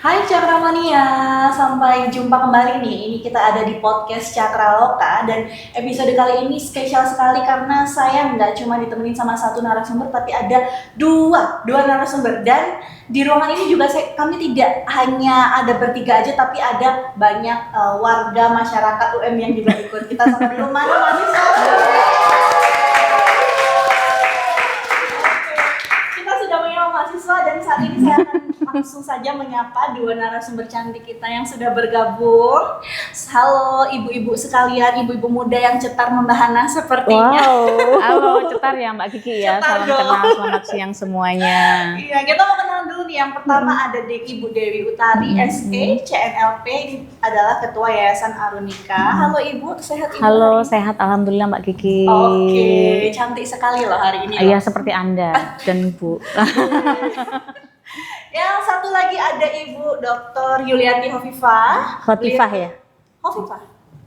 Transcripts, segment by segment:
Hai Cakramania, sampai jumpa kembali nih. Ini kita ada di podcast Cakra Loka dan episode kali ini spesial sekali karena saya nggak cuma ditemenin sama satu narasumber, tapi ada dua narasumber. Dan di ruangan ini juga kami tidak hanya ada bertiga aja, tapi ada banyak warga masyarakat UM yang juga ikut. Kita sama dulu, mana mahasiswa? Kita sudah menyapa mahasiswa dan saat ini saya akan langsung saja menyapa dua narasumber cantik kita yang sudah bergabung. Halo ibu-ibu sekalian, ibu-ibu muda yang cetar membahana sepertinya. Wow. Halo cetar ya Mbak Kiki ya, Cetar salam dong. kenal, selamat siang semuanya. Iya, kita mau kenal dulu nih. Yang pertama ada Ibu Dewi Utari, SE, CNLP, ini adalah Ketua Yayasan Arunika. Halo Ibu, sehat Ibu? Halo, hari ini? sehat alhamdulillah Mbak Kiki. Oke, cantik sekali loh hari ini. Iya loh. seperti Anda dan Bu. Yang satu lagi ada Ibu Dr. Yuliati Hovifah. Khotifah ya? Hovifah.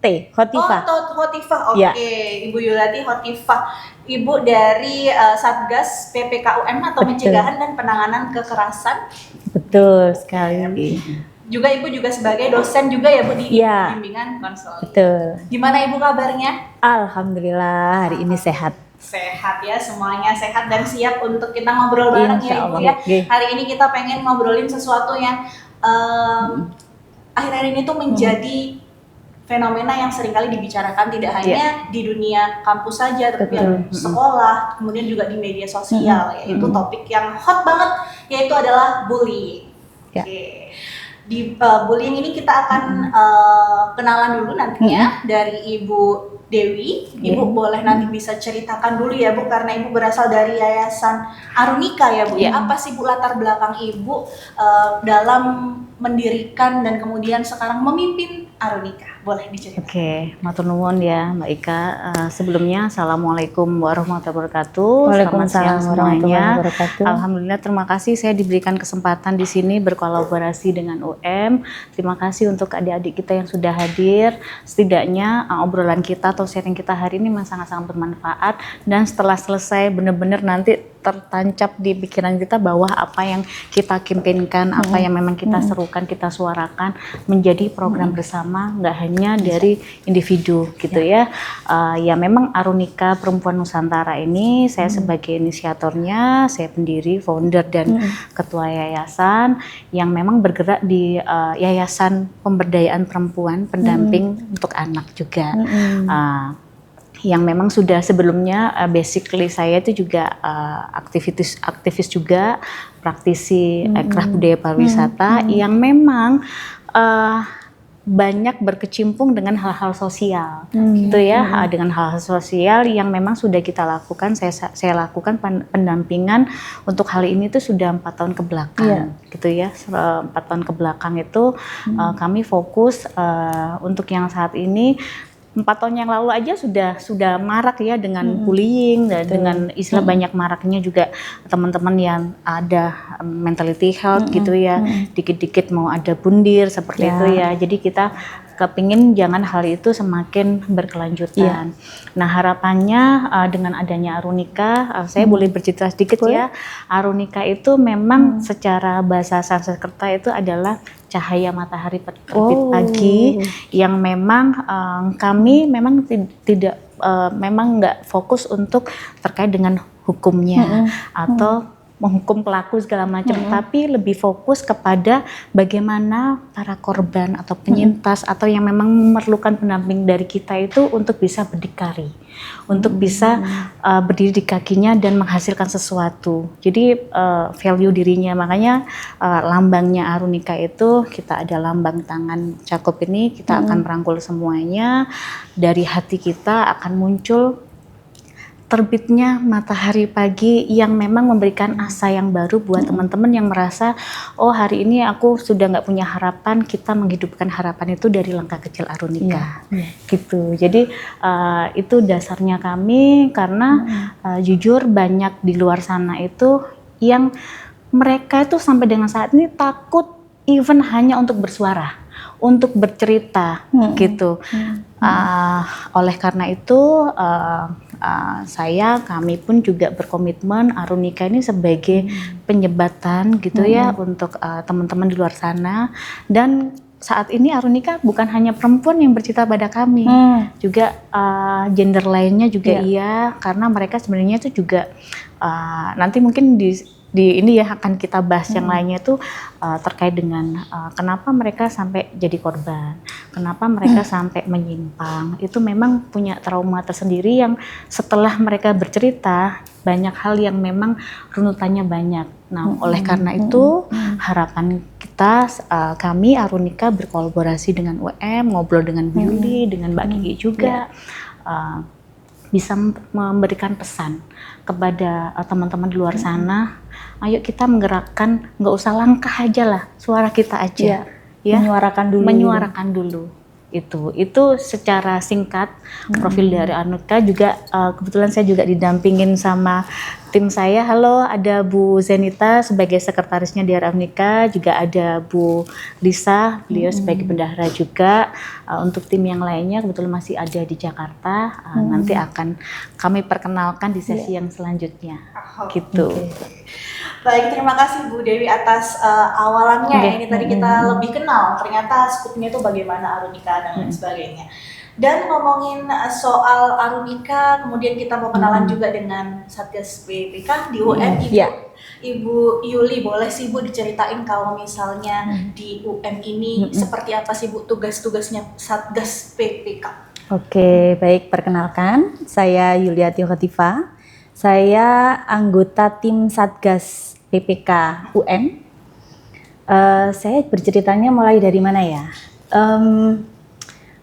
Khotifah. Khotifah. Oke, Ya. Ibu Yuliati Khotifah. Ibu dari Satgas PPKUM atau Betul. Pencegahan dan Penanganan Kekerasan. Betul sekali. Juga Ibu juga sebagai dosen juga ya Bu di Iya. bimbingan konseling. Betul. Gimana Ibu kabarnya? Alhamdulillah hari ini sehat. Sehat ya, semuanya sehat dan siap untuk kita ngobrol bareng Insya ya Ibu Allah. ya. Oke. Hari ini kita pengen ngobrolin sesuatu yang akhir-akhir ini tuh menjadi fenomena yang seringkali dibicarakan tidak hanya di dunia kampus saja, tapi Betul. sekolah, kemudian juga di media sosial, yaitu topik yang hot banget, yaitu adalah bullying. Ya. Oke. Di bullying ini kita akan kenalan dulu nantinya dari Ibu Dewi. Ibu boleh nanti bisa ceritakan dulu ya Bu, karena Ibu berasal dari Yayasan Arunika ya Bu. Ya. Apa sih Bu latar belakang Ibu dalam mendirikan dan kemudian sekarang memimpin Arunika? Boleh diceritakan. Oke, matur nuwun ya Mbak Ika. Sebelumnya Assalamualaikum warahmatullahi wabarakatuh. Selamat siang semuanya. Alhamdulillah, terima kasih saya diberikan kesempatan di sini berkolaborasi dengan UM. Terima kasih untuk adik-adik kita yang sudah hadir. Setidaknya obrolan kita atau sharing kita hari ini memang sangat-sangat bermanfaat, dan setelah selesai benar-benar nanti tertancap di pikiran kita bahwa apa yang kita kampanyekan, apa yang memang kita serukan, kita suarakan menjadi program bersama, nggak hanya dari individu gitu ya. Ya memang Arunika Perempuan Nusantara ini saya sebagai inisiatornya, saya pendiri, founder dan ketua yayasan yang memang bergerak di yayasan pemberdayaan perempuan, pendamping untuk anak juga. Yang memang sudah sebelumnya basically saya itu juga aktivis juga, praktisi ekraf budaya pariwisata yang memang banyak berkecimpung dengan hal-hal sosial, gitu ya, dengan hal-hal sosial yang memang sudah kita lakukan. Saya lakukan pendampingan untuk hal ini tuh sudah 4 tahun ke belakang, gitu ya. 4 tahun ke belakang itu kami fokus untuk yang saat ini. 4 tahun yang lalu aja sudah marak ya dengan bullying dan dengan istilah banyak maraknya juga teman-teman yang ada mentality health gitu ya, dikit-dikit mau ada bundir seperti itu ya. Jadi kita kepingin jangan hal itu semakin berkelanjutan. Nah harapannya dengan adanya Arunika, saya boleh bercerita sedikit ya. Arunika itu memang secara bahasa Sanskerta itu adalah cahaya matahari terbit pagi, yang memang kami memang tidak memang nggak fokus untuk terkait dengan hukumnya atau menghukum pelaku segala macam, tapi lebih fokus kepada bagaimana para korban atau penyintas atau yang memang memerlukan pendamping dari kita itu untuk bisa berdikari, untuk bisa berdiri di kakinya dan menghasilkan sesuatu. Jadi value dirinya, makanya lambangnya Arunika itu kita ada lambang tangan cakup ini, kita akan merangkul semuanya, dari hati kita akan muncul terbitnya matahari pagi yang memang memberikan asa yang baru buat teman-teman yang merasa, oh hari ini aku sudah nggak punya harapan, kita menghidupkan harapan itu dari langkah kecil Arunika, gitu. Jadi itu dasarnya kami, karena jujur banyak di luar sana itu yang mereka itu sampai dengan saat ini takut even hanya untuk bersuara, untuk bercerita gitu. Oleh karena itu kami pun juga berkomitmen Arunika ini sebagai penyebatan gitu ya untuk teman-teman di luar sana. Dan saat ini Arunika bukan hanya perempuan yang bercerita pada kami, juga gender lainnya juga iya, karena mereka sebenarnya itu juga nanti mungkin di ini ya akan kita bahas yang lainnya tuh terkait dengan kenapa mereka sampai jadi korban, kenapa mereka sampai menyimpang. Itu memang punya trauma tersendiri yang setelah mereka bercerita banyak hal yang memang runutannya banyak. Nah, oleh karena itu harapan kita kami Arunika berkolaborasi dengan UM, ngobrol dengan Bu Yuli, dengan Mbak Kiki juga bisa memberikan pesan kepada teman-teman di luar sana. Ayo kita menggerakkan, nggak usah langkah aja lah, suara kita aja, ya. Menyuarakan dulu. Itu secara singkat profil dari Arunika. Juga kebetulan saya juga didampingin sama tim saya. Halo, ada Bu Zenita sebagai sekretarisnya di Arunika, juga ada Bu Lisa, beliau sebagai bendahara juga. Untuk tim yang lainnya kebetulan masih ada di Jakarta. Nanti akan kami perkenalkan di sesi yang selanjutnya. Gitu. Baik, terima kasih Bu Dewi atas awalannya. Ini tadi kita lebih kenal ternyata skupnya itu bagaimana Arunika dan lain sebagainya. Dan ngomongin soal Arunika, kemudian kita mau kenalan juga dengan Satgas PPK di UM. Ibu Yuli, boleh sih Bu diceritain kalau misalnya di UM ini seperti apa sih Bu tugas-tugasnya Satgas PPK? Oke, baik, perkenalkan, saya Yuliati Khotifah. Saya anggota tim Satgas PPK UM. Saya berceritanya mulai dari mana ya?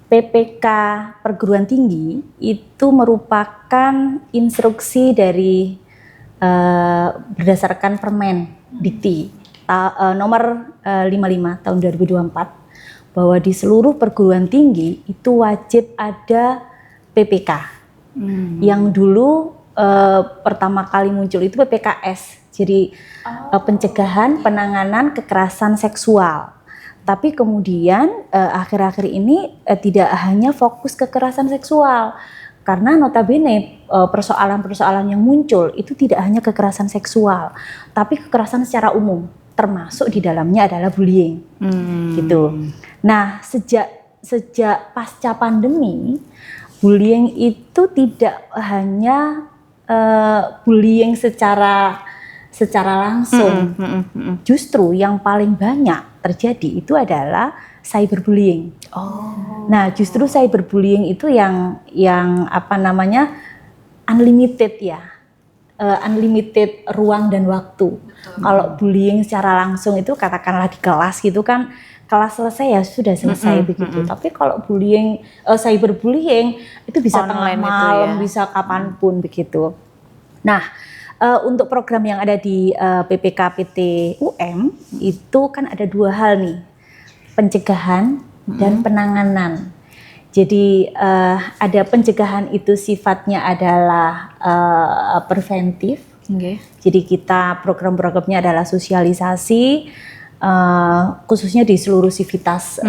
PPK perguruan tinggi itu merupakan instruksi dari berdasarkan Permen Dikti nomor 55 tahun 2024 bahwa di seluruh perguruan tinggi itu wajib ada PPK. Yang dulu pertama kali muncul itu PPKS, jadi pencegahan penanganan kekerasan seksual. Tapi kemudian akhir-akhir ini tidak hanya fokus kekerasan seksual, karena notabene persoalan-persoalan yang muncul itu tidak hanya kekerasan seksual, tapi kekerasan secara umum, termasuk di dalamnya adalah bullying, gitu. Nah, sejak pasca pandemi, bullying itu tidak hanya bullying secara langsung. Justru yang paling banyak terjadi itu adalah cyberbullying. Nah, justru cyberbullying itu yang apa namanya unlimited ya, unlimited ruang dan waktu. Kalau bullying secara langsung itu katakanlah di kelas gitu kan, kelas selesai ya sudah selesai begitu. Tapi kalau bullying, cyberbullying itu bisa tengah malam, bisa kapanpun begitu. Nah, untuk program yang ada di PPKPT UM itu kan ada dua hal nih, pencegahan dan penanganan. Jadi ada pencegahan itu sifatnya adalah preventif. Jadi kita program-programnya adalah sosialisasi, khususnya di seluruh sivitas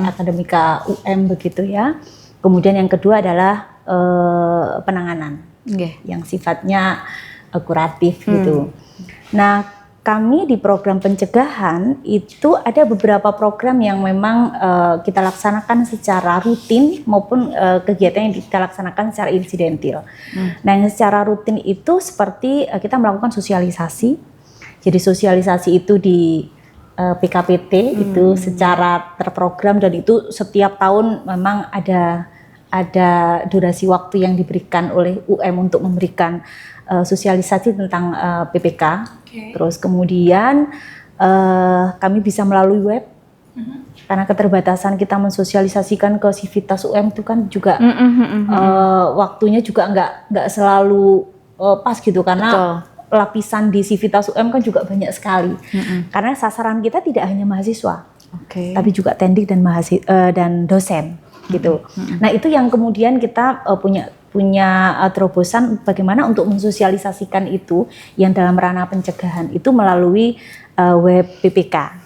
akademika UM begitu ya. Kemudian yang kedua adalah penanganan, yang sifatnya kuratif gitu. Nah, kami di program pencegahan itu ada beberapa program yang memang kita laksanakan secara rutin maupun kegiatan yang kita laksanakan secara insidentil. Nah, yang secara rutin itu seperti kita melakukan sosialisasi. Jadi sosialisasi itu di PKPT itu secara terprogram, dan itu setiap tahun memang ada durasi waktu yang diberikan oleh UM untuk memberikan sosialisasi tentang PPK. Terus kemudian kami bisa melalui web, karena keterbatasan kita mensosialisasikan ke sivitas UM itu kan juga waktunya juga nggak selalu pas gitu, karena lapisan di sivitas UM kan juga banyak sekali. Karena sasaran kita tidak hanya mahasiswa, tapi juga tendik dan dosen gitu. Nah, itu yang kemudian kita punya terobosan bagaimana untuk mensosialisasikan itu yang dalam ranah pencegahan itu melalui web PPK.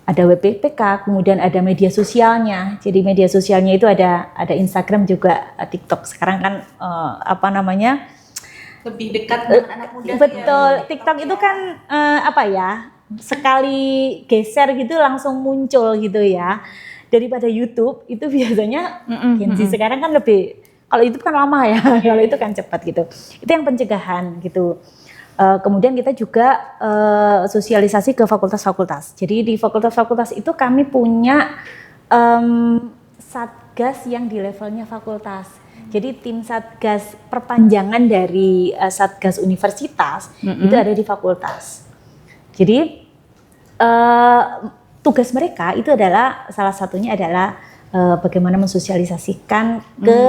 ada web PPK, kemudian ada media sosialnya. Jadi media sosialnya itu ada Instagram juga, TikTok. Sekarang kan lebih dekat dengan anak muda. Betul, ya. TikTok itu kan sekali geser gitu langsung muncul gitu ya. Daripada YouTube itu biasanya Gen Z sekarang kan lebih, kalau itu kan lama ya, kalau itu kan cepat gitu. Itu yang pencegahan gitu. Kemudian kita juga sosialisasi ke fakultas-fakultas. Jadi di fakultas-fakultas itu kami punya satgas yang di levelnya fakultas. Jadi tim satgas perpanjangan dari satgas universitas itu ada di fakultas. Jadi tugas mereka itu adalah salah satunya adalah bagaimana mensosialisasikan ke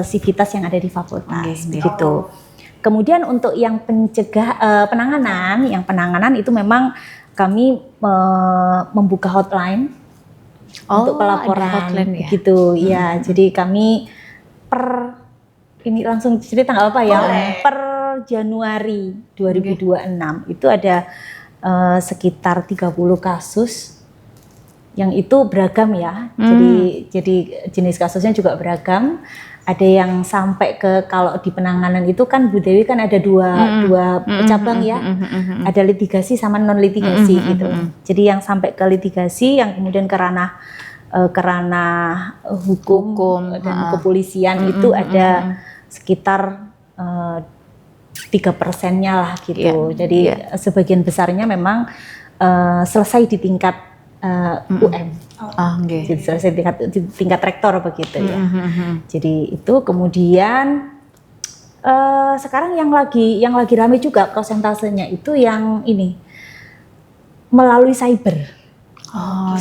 sivitas yang ada di fakultas, begitu. Kemudian untuk yang penanganan itu memang kami membuka hotline untuk pelaporan, gitu ya. Jadi kami ini langsung cerita nggak apa ya? Per Januari 2026 itu ada sekitar 30 kasus yang itu beragam ya. Jadi jenis kasusnya juga beragam. Ada yang sampai ke, kalau di penanganan itu kan Bu Dewi kan ada dua cabang ya. Ada litigasi sama non litigasi gitu. Jadi yang sampai ke litigasi, yang kemudian ke ranah hukum dan kepolisian itu ada sekitar 3%-nya lah gitu. Jadi sebagian besarnya memang selesai di tingkat UM. Jadi selesai di tingkat rektor begitu ya. Jadi itu kemudian sekarang yang lagi ramai juga prosentasenya itu yang ini melalui cyber.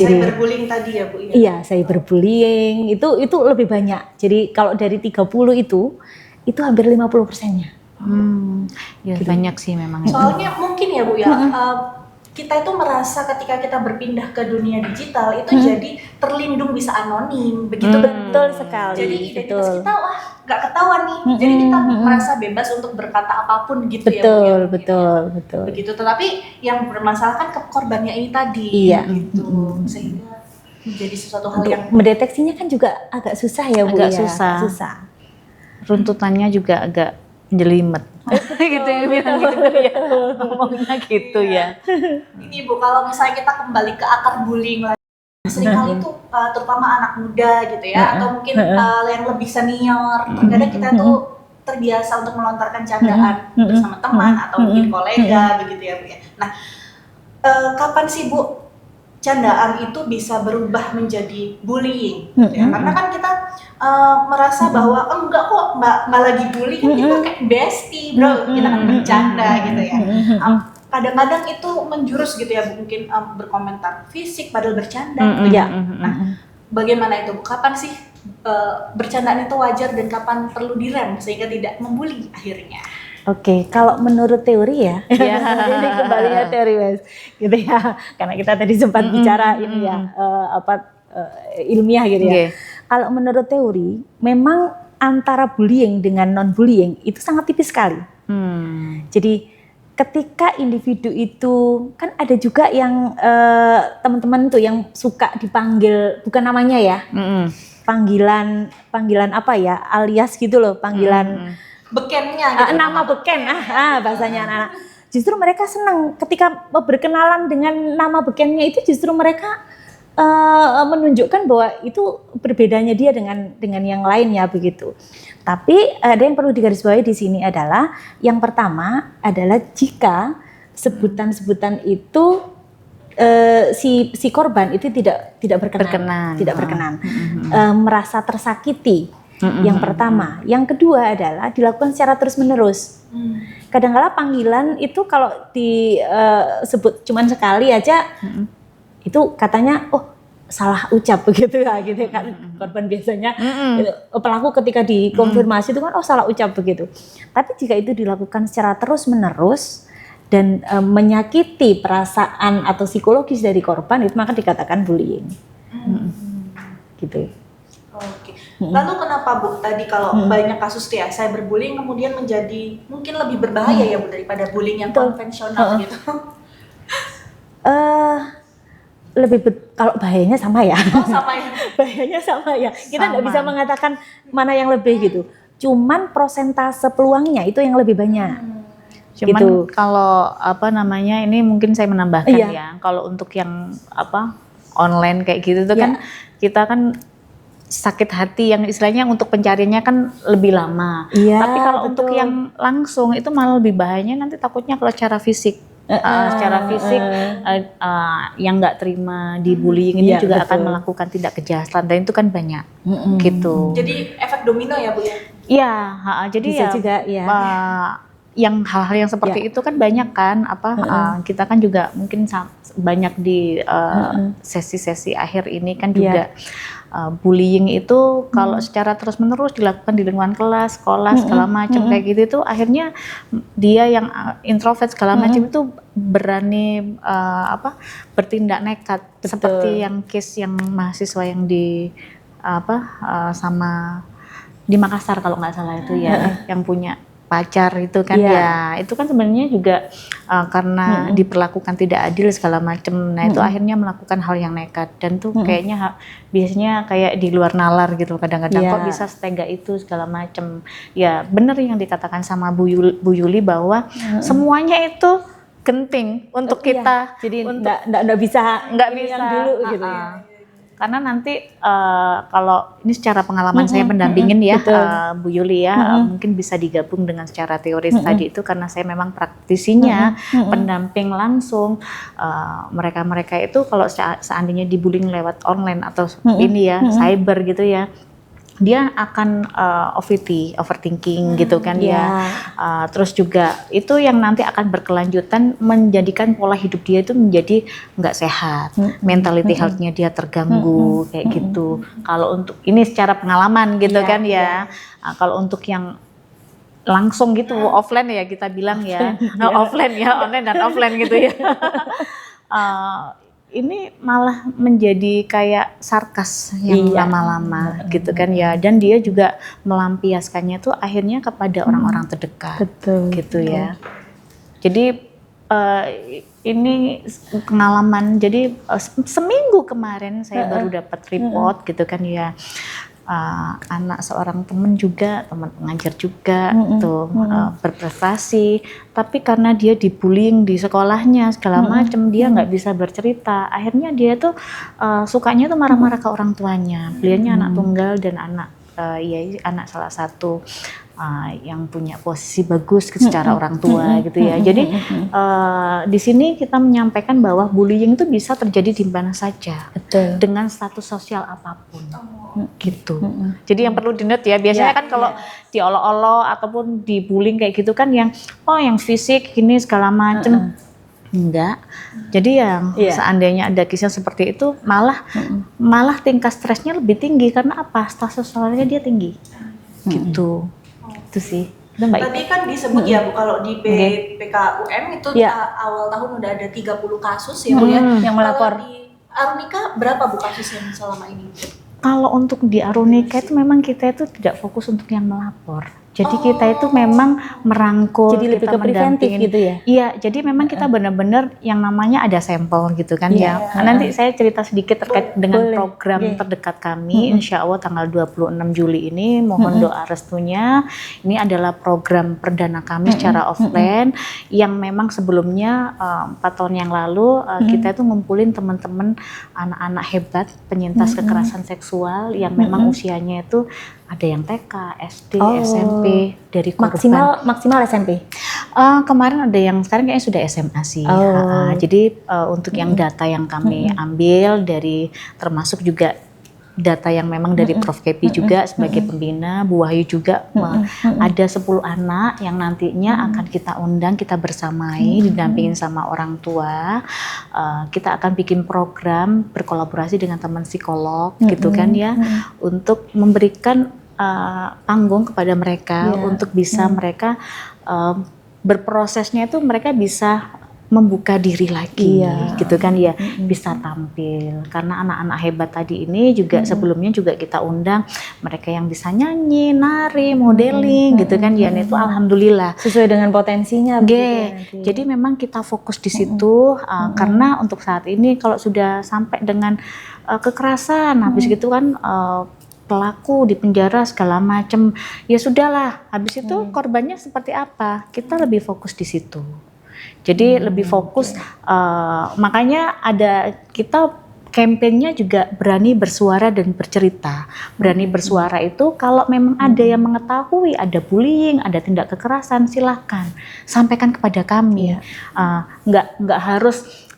Cyberbullying tadi ya Bu? Iya, cyberbullying itu lebih banyak. Jadi kalau dari 30 itu hampir 50%-nya. Ya gitu. Banyak sih memang. Soalnya mungkin ya Bu ya, kita itu merasa ketika kita berpindah ke dunia digital itu jadi terlindung, bisa anonim, begitu. Betul sekali. Jadi identitas kita nggak ketahuan nih, jadi kita merasa bebas untuk berkata apapun gitu ya Bu ya. Betul. Begitu, tetapi yang bermasalah kan korbannya ini tadi, gitu. Sehingga menjadi sesuatu hal yang mendeteksinya kan juga agak susah ya Bu. Agak susah. Runtutannya juga agak jelimet. Gitu ya, bilang gitu ya. Ngomongnya gitu ya. Ini Bu, kalau misalnya kita kembali ke akar bullying lagi, seringkali itu terutama anak muda gitu ya, atau mungkin yang lebih senior, terkadang kita tuh terbiasa untuk melontarkan candaan bersama teman atau mungkin kolega begitu ya Bu ya. Nah, kapan sih Bu candaan itu bisa berubah menjadi bullying gitu ya? Karena kan kita merasa bahwa enggak kok, nggak lagi bully, kan kita kayak bestie bro, kita kan bercanda gitu ya. Kadang-kadang itu menjurus gitu ya Bu, mungkin berkomentar fisik padahal bercanda gitu ya. Nah, bagaimana itu Bu? Kapan sih bercandaan itu wajar dan kapan perlu direm sehingga tidak membuli akhirnya? Oke, kalau menurut teori ya, ini kembalinya teori Mas, gitu ya. Karena kita tadi sempat bicara ini ya, ilmiah gitu ya. Kalau menurut teori, memang antara bullying dengan non-bullying itu sangat tipis sekali. Jadi ketika individu itu, kan ada juga yang teman-teman tuh yang suka dipanggil, bukan namanya ya, panggilan apa ya, alias gitu loh, panggilan bekennya gitu. Nama beken, bahasanya anak-anak. Justru mereka senang ketika berkenalan dengan nama bekennya itu, justru mereka menunjukkan bahwa itu berbedanya dia dengan yang lainnya begitu. Tapi ada yang perlu digarisbawahi di sini adalah, yang pertama adalah jika sebutan-sebutan itu si korban itu tidak berkenan. Merasa tersakiti. Yang pertama, yang kedua adalah dilakukan secara terus-menerus. Kadang-kala panggilan itu kalau disebut cuman sekali aja, itu katanya salah ucap begitu ya, gitu kan korban biasanya. Pelaku ketika dikonfirmasi itu kan salah ucap begitu. Tapi jika itu dilakukan secara terus-menerus dan menyakiti perasaan atau psikologis dari korban, itu maka dikatakan bullying. Gitu. Oke. Lalu kenapa Bu tadi kalau banyak kasus tuh ya cyberbullying kemudian menjadi mungkin lebih berbahaya ya Bu daripada bullying yang konvensional gitu? kalau bahayanya sama ya. Oh, sama ya. Bahayanya sama ya. Kita nggak Sama. bisa mengatakan mana yang lebih gitu. Cuman prosentase peluangnya itu yang lebih banyak. Cuman Gitu. kalau apa namanya ini mungkin saya menambahkan Iya. ya, kalau untuk yang apa online kayak gitu tuh Iya. kan kita kan sakit hati yang istilahnya untuk pencariannya kan lebih lama. Iya, Tapi kalau betul. untuk yang langsung itu malah lebih bahayanya nanti takutnya kalau secara fisik. Secara fisik yang nggak terima dibullying ini Iya, juga akan betul. melakukan tindak kejahatan dan itu kan banyak gitu. Jadi efek domino ya Bu ya. Iya, jadi Bisa ya juga, ya. yang hal-hal yang seperti itu kan banyak kan kita kan juga mungkin banyak di sesi-sesi akhir ini kan juga bullying itu kalau secara terus-menerus dilakukan di lingkungan kelas, sekolah segala macam kayak gitu itu akhirnya dia yang introvert segala macam itu berani bertindak nekat seperti yang case yang mahasiswa yang di sama di Makassar kalau nggak salah itu ya yang punya pacar itu kan ya itu kan sebenarnya juga karena diperlakukan tidak adil segala macam. Nah itu akhirnya melakukan hal yang nekat dan tuh kayaknya biasanya kayak di luar nalar gitu kadang-kadang kok bisa setega itu segala macam. Ya benar yang dikatakan sama Bu Yuli bahwa semuanya itu genting untuk kita. Jadi untuk nggak bisa bisa yang dulu gitu ya. Karena nanti kalau ini secara pengalaman saya pendampingin ya Bu Yuli ya mungkin bisa digabung dengan secara teoris tadi itu karena saya memang praktisinya pendamping langsung mereka itu kalau seandainya dibullying lewat online atau ini ya cyber gitu ya dia akan overthinking gitu kan ya. Terus juga itu yang nanti akan berkelanjutan menjadikan pola hidup dia itu menjadi nggak sehat, mentality health-nya dia terganggu kayak gitu. Kalau untuk ini secara pengalaman gitu kan ya. Kalau untuk yang langsung gitu offline ya kita bilang ya, offline ya online dan offline gitu ya. Ini malah menjadi kayak sarkas yang lama-lama gitu kan ya dan dia juga melampiaskannya tuh akhirnya kepada orang-orang terdekat gitu ya. Jadi ini pengalaman jadi seminggu kemarin saya baru dapat report gitu kan ya. Anak seorang teman pengajar juga tuh berprestasi tapi karena dia dibullying di sekolahnya segala macam dia nggak bisa bercerita akhirnya dia tuh sukanya tuh marah-marah ke orang tuanya beliaunya anak tunggal dan anak salah satu yang punya posisi bagus secara orang tua gitu ya. Jadi di sini kita menyampaikan bahwa bullying itu bisa terjadi di mana saja, dengan status sosial apapun, gitu. Jadi yang perlu di-note ya, biasanya kan kalau diolok-olok ataupun dibullying kayak gitu kan yang yang fisik gini segala macem. Enggak. Jadi yang seandainya ada kisah seperti itu malah tingkat stresnya lebih tinggi karena apa? Status sosialnya dia tinggi. Gitu. Itu sih. Tadi kan disebut ya Bu kalau di PKUM itu awal tahun udah ada 30 kasus ya Bu ya. Yang melapor. Kalau di Arunika berapa Bu kasus yang selama ini? Kalau untuk di Arunika itu memang kita itu tidak fokus untuk yang melapor. Jadi kita itu memang merangkul, jadi lebih ke preventif gitu ya? Iya, jadi memang kita benar-benar yang namanya ada sampel gitu kan ya. Nanti saya cerita sedikit terkait dengan program terdekat kami, insya Allah tanggal 26 Juli ini, mohon doa restunya. Ini adalah program perdana kami secara offline, yang memang sebelumnya 4 tahun yang lalu kita itu ngumpulin teman-teman anak-anak hebat, penyintas kekerasan seksual yang memang usianya itu ada yang TK, SD, SMP, dari korban. Maksimal SMP? Kemarin ada yang sekarang kayaknya sudah SMA sih. Jadi untuk yang data yang kami ambil dari termasuk juga data yang memang dari Prof. Kepi juga sebagai pembina, Bu Wahyu juga ada 10 anak yang nantinya akan kita undang, kita bersamai, didampingin sama orang tua. Kita akan bikin program berkolaborasi dengan teman psikolog gitu kan ya, untuk memberikan panggung kepada mereka untuk bisa mereka berprosesnya itu mereka bisa membuka diri lagi, Iya. gitu kan ya, bisa tampil. Karena anak-anak hebat tadi ini juga sebelumnya juga kita undang mereka yang bisa nyanyi, nari, modeling, gitu kan ya. Itu alhamdulillah. Sesuai dengan potensinya. begitu ya Oke, nanti. jadi memang kita fokus di situ karena untuk saat ini kalau sudah sampai dengan kekerasan, habis gitu kan pelaku di penjara segala macam, ya sudahlah. Habis itu korbannya seperti apa? Kita lebih fokus di situ. Jadi lebih fokus, makanya ada kita kampanyenya juga berani bersuara dan bercerita. Berani bersuara itu kalau memang ada yang mengetahui ada bullying, ada tindak kekerasan, silakan sampaikan kepada kami. Nggak harus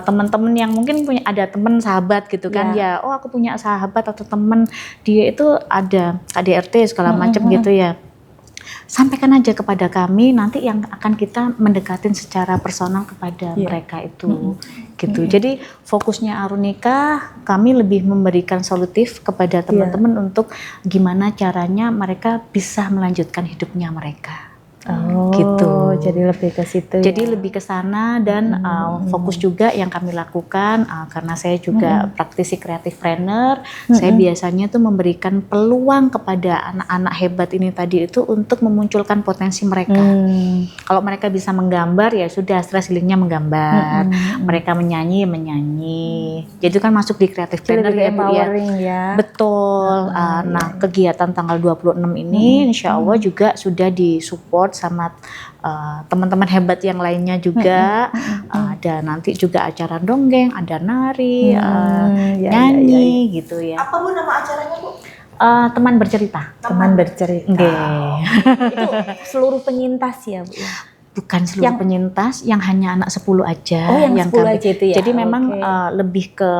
teman-teman yang mungkin punya ada teman sahabat gitu kan ya. Oh aku punya sahabat atau teman dia itu ada KDRT segala macam gitu ya. Sampaikan aja kepada kami, nanti yang akan kita mendekatin secara personal kepada mereka itu gitu. Jadi fokusnya Arunika, kami lebih memberikan solutif kepada teman-teman untuk gimana caranya mereka bisa melanjutkan hidupnya mereka. Gitu. Jadi lebih ke situ. Jadi lebih ke sana dan fokus juga yang kami lakukan karena saya juga praktisi kreatif trainer. Saya biasanya tuh memberikan peluang kepada anak-anak hebat ini tadi itu untuk memunculkan potensi mereka. Kalau mereka bisa menggambar ya sudah stress healingnya menggambar. Mereka menyanyi. Jadi itu kan masuk di kreatif trainer ya Bu ya. Ya. Betul. Nah, kegiatan tanggal 26 ini insya Allah juga sudah disupport sama teman-teman hebat yang lainnya juga. Ada nanti juga acara dongeng, ada nari, nyanyi gitu ya. Apa Bu nama acaranya Bu? Teman bercerita. Teman bercerita. Itu Seluruh penyintas ya Bu. bukan seluruh penyintas, yang hanya anak 10 aja. Oh, yang 10 kami, aja itu ya? Jadi memang lebih ke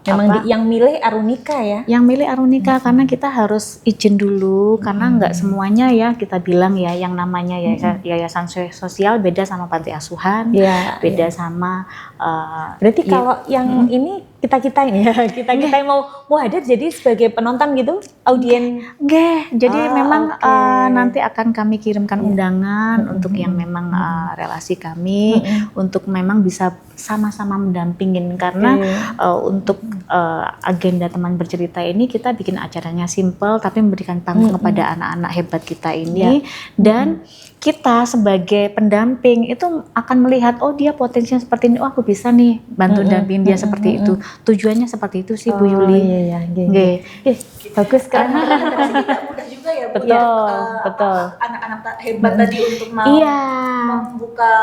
memang yang milih Arunika ya? Yang milih Arunika karena kita harus izin dulu karena nggak semuanya ya kita bilang ya yang namanya yayasan sosial beda sama panti asuhan, beda sama berarti kalau yang ini kita ini ya kita yang mau hadir jadi sebagai penonton gitu audien jadi memang nanti akan kami kirimkan undangan untuk yang memang relasi kami untuk memang bisa sama-sama mendampingin karena untuk agenda teman bercerita ini kita bikin acaranya simple tapi memberikan panggung kepada anak-anak hebat kita ini dan kita sebagai pendamping itu akan melihat oh dia potensinya seperti ini, oh aku bisa nih bantu dampingin dia seperti itu. Tujuannya seperti itu sih Bu Yuli. Bagus kan? Karena tidak mudah juga ya Bu betul. Anak-anak hebat tadi untuk mau membuka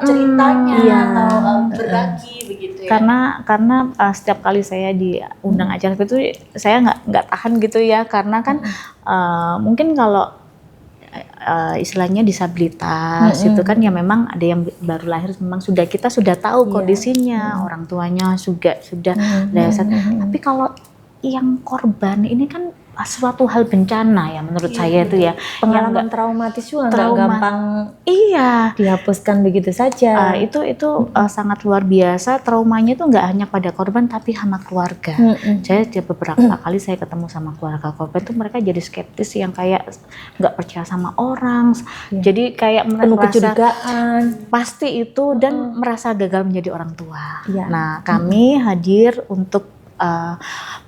ceritanya atau berbagi begitu ya. Karena setiap kali saya diundang acara itu saya nggak tahan gitu ya karena kan mungkin kalau istilahnya disabilitas itu kan ya memang ada yang baru lahir memang kita sudah tahu kondisinya orang tuanya sudah tapi kalau yang korban ini kan suatu hal bencana ya menurut saya itu ya pengalaman traumatis juga nggak gampang dihapuskan begitu saja itu sangat luar biasa traumanya itu nggak hanya pada korban tapi sama keluarga. Saya beberapa kali saya ketemu sama keluarga korban itu mereka jadi skeptis yang kayak nggak percaya sama orang jadi kayak penuh merasa kecurigaan pasti itu dan merasa gagal menjadi orang tua. Nah kami hadir untuk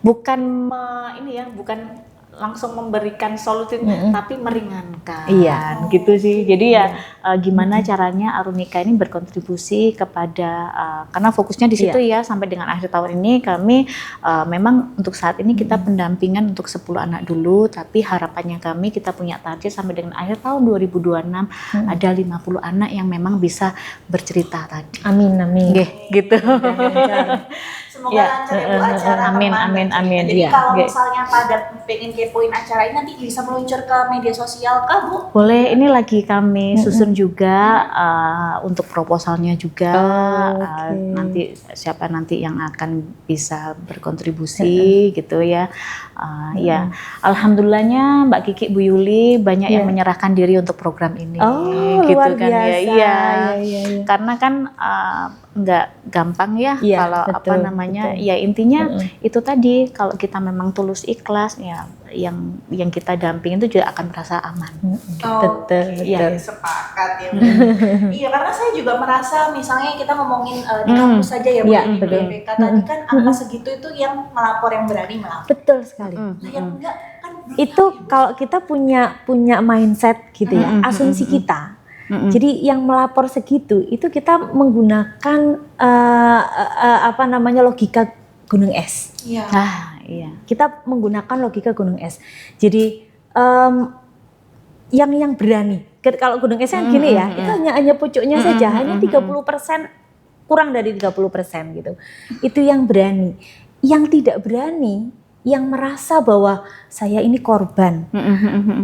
bukan langsung memberikan solusi tapi meringankan gitu sih. Jadi ya gimana caranya Arunika ini berkontribusi kepada karena fokusnya di situ ya sampai dengan akhir tahun ini kami memang untuk saat ini kita pendampingan untuk 10 anak dulu tapi harapannya kami kita punya target sampai dengan akhir tahun 2026 ada 50 anak yang memang bisa bercerita tadi. Amin gitu. Semoga lancar ya Bu acara amin. Jadi kalau misalnya pada pengen kepoin acara ini nanti bisa meluncur ke media sosial kah Bu? Boleh, ini lagi kami susun juga untuk proposalnya juga. Nanti siapa nanti yang akan bisa berkontribusi gitu ya. Ya, alhamdulillahnya Mbak Kiki, Bu Yuli banyak yang menyerahkan diri untuk program ini. Gitu luar kan biasa. ya. Karena kan nggak gampang ya kalau ya intinya itu tadi kalau kita memang tulus ikhlas ya yang kita dampingin itu juga akan merasa aman. Betul. Iya, sepakat ya. Iya, karena saya juga merasa misalnya kita ngomongin di kampus saja ya, Bu, Iya, di betul. PPK tadi kan angka segitu itu yang melapor, yang berani melapor. Betul sekali. Nah, yang enggak kan Itu kalau kita punya mindset gitu ya, asumsi kita. Jadi yang melapor segitu itu kita menggunakan logika gunung es. Iya. Iya. Kita menggunakan logika gunung es. Jadi yang berani. Kalau gunung es kan gini ya, itu hanya pucuknya saja, hanya 30%, kurang dari 30% gitu. Itu yang berani. Yang tidak berani, yang merasa bahwa saya ini korban.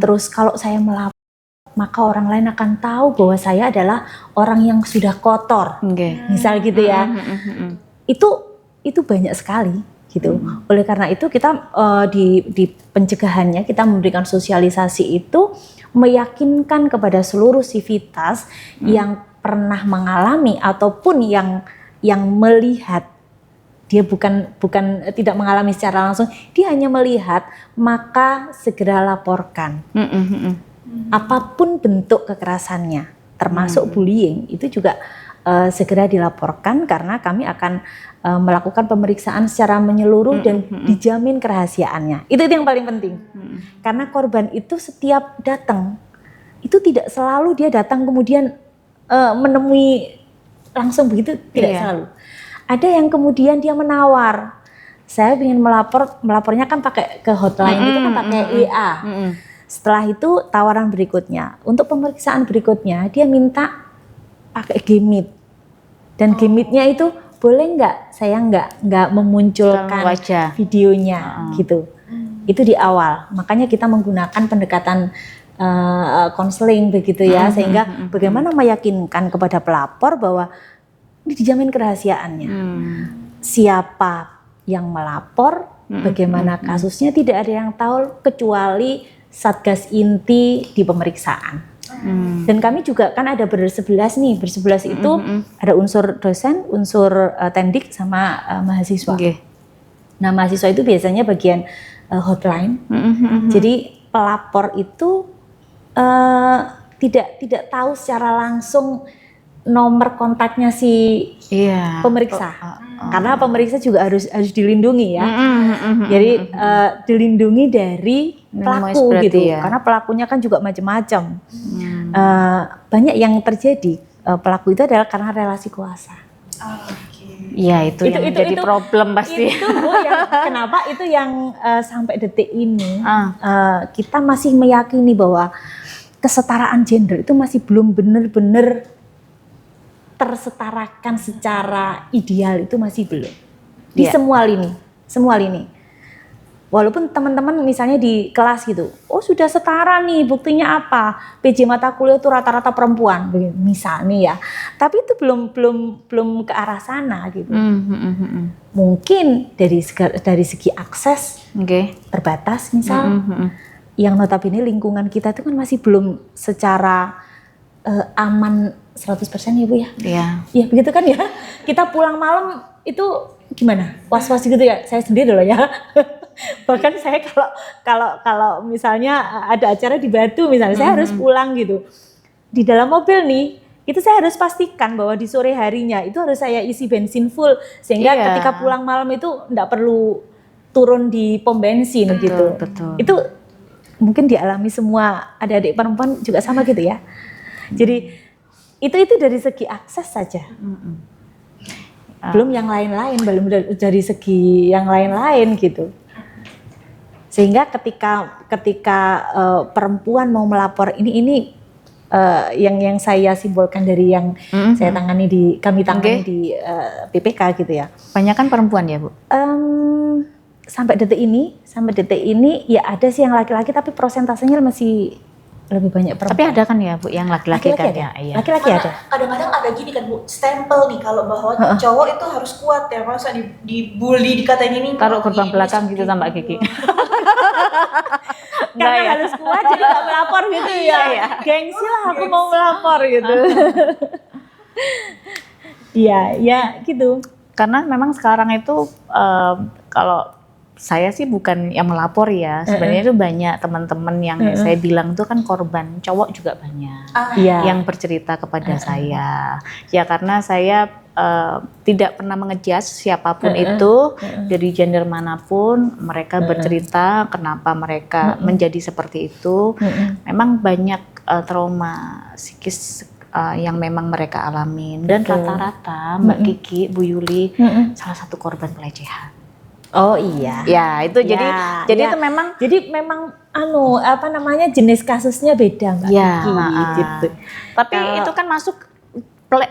Terus kalau saya melapor, maka orang lain akan tahu bahwa saya adalah orang yang sudah kotor. Misal gitu ya. Itu banyak sekali gitu. Oleh karena itu kita di pencegahannya kita memberikan sosialisasi itu, meyakinkan kepada seluruh sivitas yang pernah mengalami ataupun yang melihat, dia bukan tidak mengalami secara langsung, dia hanya melihat, maka segera laporkan. Apapun bentuk kekerasannya, termasuk bullying, itu juga segera dilaporkan, karena kami akan melakukan pemeriksaan secara menyeluruh dan dijamin kerahasiaannya. Itu yang paling penting. Karena korban itu setiap datang, itu tidak selalu dia datang kemudian menemui langsung begitu, tidak selalu. Ada yang kemudian dia menawar, saya ingin melapornya kan pakai ke hotline, itu kan pakai WA. Setelah itu tawaran berikutnya, untuk pemeriksaan berikutnya dia minta pakai Gmeet, dan Gmeetnya itu boleh nggak saya nggak memunculkan wajah videonya gitu. Itu di awal, makanya kita menggunakan pendekatan konseling begitu ya, sehingga bagaimana meyakinkan kepada pelapor bahwa ini dijamin kerahasiaannya. Siapa yang melapor, bagaimana kasusnya, tidak ada yang tahu kecuali Satgas Inti di pemeriksaan. Dan kami juga kan ada bersebelas itu ada unsur dosen, unsur tendik sama mahasiswa. Nah, mahasiswa itu biasanya bagian hotline. Jadi pelapor itu tidak tahu secara langsung nomor kontaknya si pemeriksa. Karena pemeriksa juga harus dilindungi ya. Jadi dilindungi dari pelaku gitu. Karena pelakunya kan juga macam-macam. Banyak yang terjadi pelaku itu adalah karena relasi kuasa. Iya, itu yang jadi problem pasti. Itu Bu, kenapa itu yang sampai detik ini kita masih meyakini bahwa kesetaraan gender itu masih belum benar-benar tersetarakan secara ideal, itu masih belum di semua lini. Walaupun teman-teman misalnya di kelas gitu, oh sudah setara nih, buktinya apa? PJ mata kuliah itu rata-rata perempuan, misalnya ya. Tapi itu belum ke arah sana gitu. Mungkin dari segi akses terbatas, misal, yang notabene lingkungan kita itu kan masih belum secara aman 100% ya Bu ya. Iya begitu kan ya. Kita pulang malam itu gimana? Was-was gitu ya. Saya sendiri loh ya. Bahkan saya kalau misalnya ada acara di Batu misalnya, saya harus pulang gitu. Di dalam mobil nih, itu saya harus pastikan bahwa di sore harinya itu harus saya isi bensin full, sehingga ketika pulang malam itu enggak perlu turun di pom bensin gitu. Itu mungkin dialami semua adik-adik perempuan juga sama gitu ya. Jadi itu dari segi akses saja. Belum yang lain-lain, belum dari segi yang lain-lain gitu. Sehingga ketika perempuan mau melapor ini yang saya simbolkan dari yang kami tangani di PPK gitu ya. Banyak kan perempuan ya Bu? Sampai detik ini ya ada sih yang laki-laki, tapi persentasenya masih lebih banyak perempuan. Tapi ada kan ya Bu yang laki-laki kan ada. ya? Iya. Laki-laki ada. Kadang-kadang ada gini kan Bu, stempel nih kalau bahwa cowok itu harus kuat ya, masa dibully dikatain ini. Taruh gerbang belakang gitu sama Mbak Kiki. Karena harus kuat jadi gak melapor gitu ya. Gengsi lah aku mau melapor gitu. Iya, ya gitu. Karena memang sekarang itu kalau saya sih bukan yang melapor ya. Sebenarnya itu banyak teman-teman yang saya bilang itu kan korban, cowok juga banyak yang bercerita kepada saya. Ya karena saya tidak pernah mengejas siapapun itu dari gender manapun, mereka bercerita kenapa mereka menjadi seperti itu. Memang banyak trauma psikis yang memang mereka alamin, dan rata-rata Mbak Kiki, Bu Yuli salah satu korban pelecehan. Oh iya. Ya, itu jadi itu memang jenis kasusnya beda Mbak Kiki gitu. Tapi itu kan masuk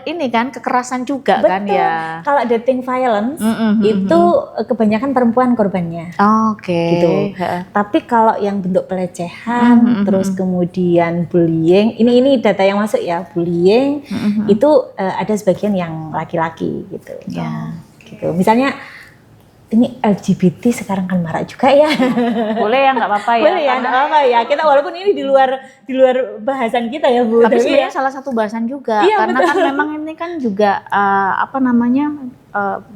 ini kan kekerasan juga. Betul. Kan ya. Kalau dating violence itu kebanyakan perempuan korbannya. Oke. Gitu. Tapi kalau yang bentuk pelecehan, terus kemudian bullying, ini data yang masuk ya, bullying itu ada sebagian yang laki-laki gitu. Ya. Gitu. Misalnya ini LGBT sekarang kan marak juga ya. Boleh ya, nggak apa-apa ya. Boleh ya, nggak apa-apa ya. Kita walaupun ini di luar bahasan kita ya Bu. Tapi sebenarnya salah satu bahasan juga. Iya, karena betul. Kan memang ini kan juga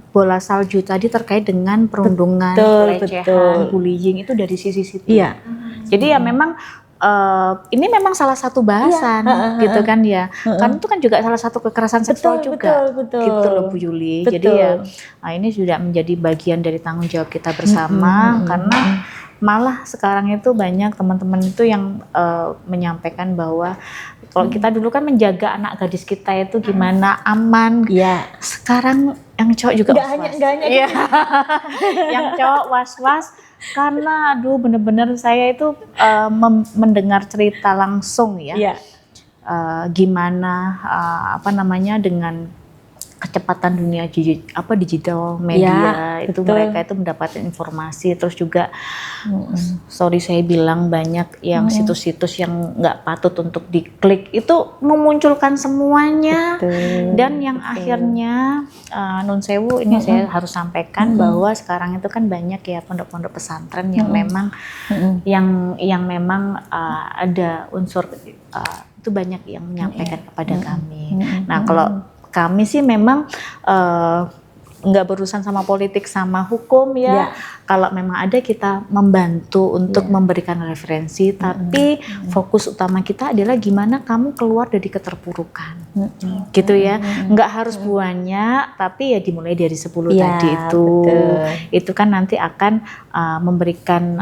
bola salju tadi terkait dengan perundungan, pelecehan, bullying itu dari sisi situ. Iya. Jadi ya memang ini memang salah satu bahasan gitu kan ya. Kan itu kan juga salah satu kekerasan seksual juga. Betul. Gitu loh Bu Yuli. Betul. Jadi ya ini sudah menjadi bagian dari tanggung jawab kita bersama karena malah sekarang itu banyak teman-teman itu yang menyampaikan bahwa kalau kita dulu kan menjaga anak gadis kita itu gimana aman. Iya. Sekarang yang cowok juga was-was. Enggak hanya iya. Yang cowok was-was karena bener-bener saya itu mendengar cerita langsung ya. Iya. Gimana dengan kecepatan dunia digital media itu betul. Mereka itu mendapatkan informasi, terus juga sorry saya bilang banyak yang situs-situs yang nggak patut untuk diklik itu memunculkan semuanya. Betul. Dan yang akhirnya nun sewu ini saya harus sampaikan bahwa sekarang itu kan banyak ya pondok-pondok pesantren yang memang yang memang ada unsur itu banyak yang menyampaikan kepada kami. Nah kalau kami sih memang nggak berurusan sama politik sama hukum ya. Kalau memang ada kita membantu untuk memberikan referensi, tapi fokus utama kita adalah gimana kamu keluar dari keterpurukan, gitu ya. Nggak harus banyak, tapi ya dimulai dari 10 tadi itu. Betul. Itu kan nanti akan memberikan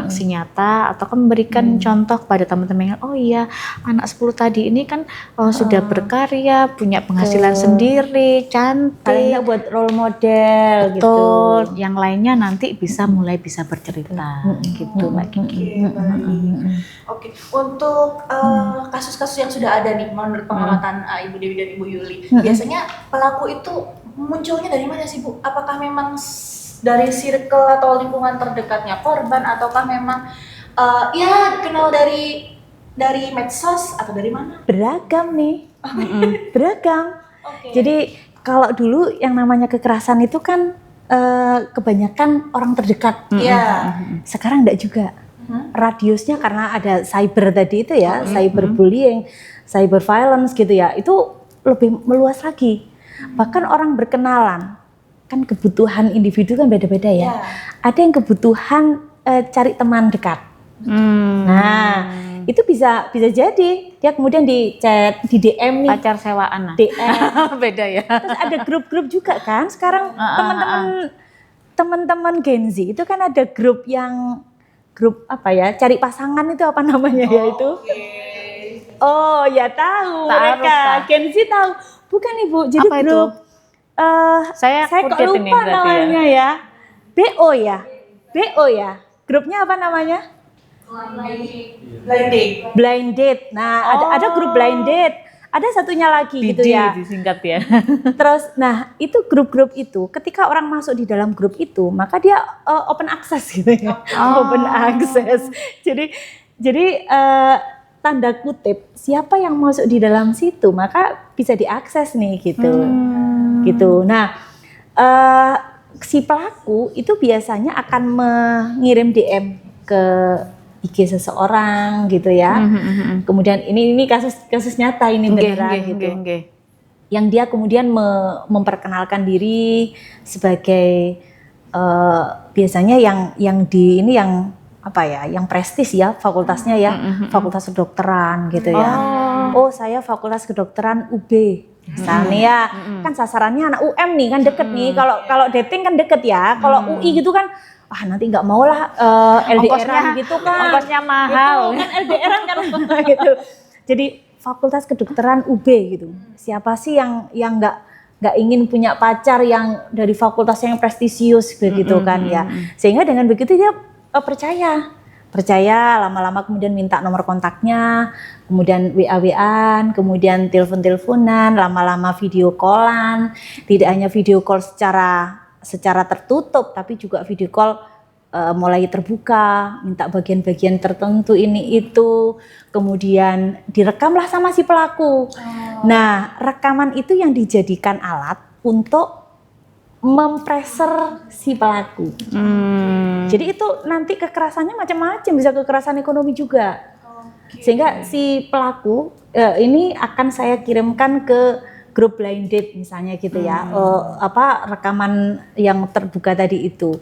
aksi nyata atau memberikan contoh pada teman-teman yang oh iya anak 10 tadi ini kan sudah berkarya, punya penghasilan sendiri, cantik. Paling nggak buat role model. Betul. Gitu. Yang lainnya nanti bisa bercerita gitu Mbak Kiki. Oke, untuk kasus-kasus yang sudah ada nih menurut pengamatan Ibu Dewi dan Ibu Yuli, biasanya pelaku itu munculnya dari mana sih Bu? Apakah memang dari circle atau lingkungan terdekatnya korban, ataukah memang kenal dari medsos atau dari mana? Beragam nih, beragam. Jadi kalau dulu yang namanya kekerasan itu kan kebanyakan orang terdekat. Sekarang enggak juga. Radiusnya karena ada cyber tadi itu ya, cyberbullying, cyber violence gitu ya, itu lebih meluas lagi. Bahkan orang berkenalan, kan kebutuhan individu kan beda-beda ya. Ada yang kebutuhan cari teman dekat. Nah, itu bisa jadi dia kemudian di chat, di DM nih, pacar sewaan lah. DM beda ya. Terus ada grup-grup juga kan sekarang teman-teman Gen Z itu kan ada grup cari pasangan itu apa namanya ya itu. Oh ya tahu mereka Gen Z tahu bukan Ibu, jadi apa grup itu? Saya kok lupa namanya ya. BO ya grupnya apa namanya? Blind date. Nah, ada grup blind date. Ada satunya lagi gitu ya. Disingkat ya. Terus, nah itu grup-grup itu, ketika orang masuk di dalam grup itu, maka dia open access gitu ya. Open access. Jadi tanda kutip siapa yang masuk di dalam situ, maka bisa diakses nih gitu. Gitu. Nah, si pelaku itu biasanya akan mengirim DM ke IG seseorang gitu ya. Kemudian ini kasus nyata ini beneran gitu. Yang dia kemudian memperkenalkan diri sebagai biasanya yang di ini yang apa ya, yang prestis ya fakultasnya ya, fakultas kedokteran gitu ya. Oh saya fakultas kedokteran UB misalnya ya, kan sasarannya anak UM nih kan deket nih. Kalau dating kan deket ya. Kalau UI gitu kan, nanti nggak mau lah LDR-an gitu kan. Ongkosnya mahal. Gitu, kan LDR-an kan gitu. Jadi fakultas kedokteran UB gitu. Siapa sih yang nggak ingin punya pacar yang dari fakultas yang prestisius begitu kan ya. Sehingga dengan begitu dia percaya lama-lama kemudian minta nomor kontaknya, kemudian WA-WA-an, kemudian telepon-teleponan, lama-lama video callan. Tidak hanya video call secara tertutup, tapi juga video call mulai terbuka, minta bagian-bagian tertentu ini itu, kemudian direkamlah sama si pelaku. Nah, rekaman itu yang dijadikan alat untuk mempreser si pelaku. Jadi itu nanti kekerasannya macam-macam, bisa kekerasan ekonomi juga. Sehingga si pelaku ini akan saya kirimkan ke grup blind date misalnya gitu ya, rekaman yang terbuka tadi itu.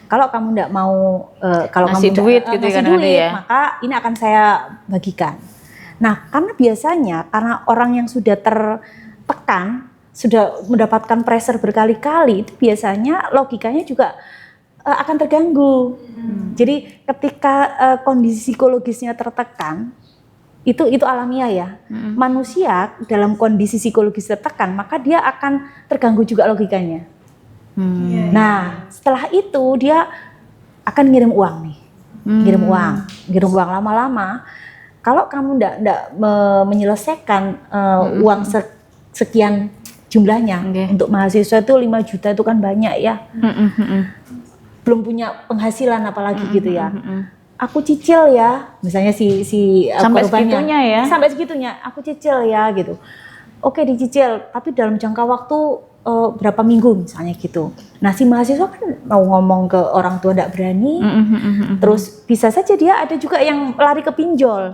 Kalau kamu tidak mau, kalau ngasih kamu duit gitu kan ya, maka ini akan saya bagikan. Nah, karena biasanya karena orang yang sudah tertekan, sudah mendapatkan pressure berkali-kali, itu biasanya logikanya juga akan terganggu. Jadi ketika kondisi psikologisnya tertekan, itu alamiah ya. Manusia dalam kondisi psikologis tertekan, maka dia akan terganggu juga logikanya. Nah, setelah itu dia akan ngirim uang nih. Ngirim uang lama-lama. Kalau kamu enggak menyelesaikan uang sekian jumlahnya, untuk mahasiswa itu 5 juta itu kan banyak ya. Belum punya penghasilan apalagi gitu ya. Aku cicil ya, misalnya si sampai korbannya, segitunya ya. Sampai segitunya, aku cicil ya gitu. Oke dicicil, tapi dalam jangka waktu berapa minggu misalnya gitu. Nah si mahasiswa kan mau ngomong ke orang tua tidak berani, terus bisa saja dia ada juga yang lari ke pinjol.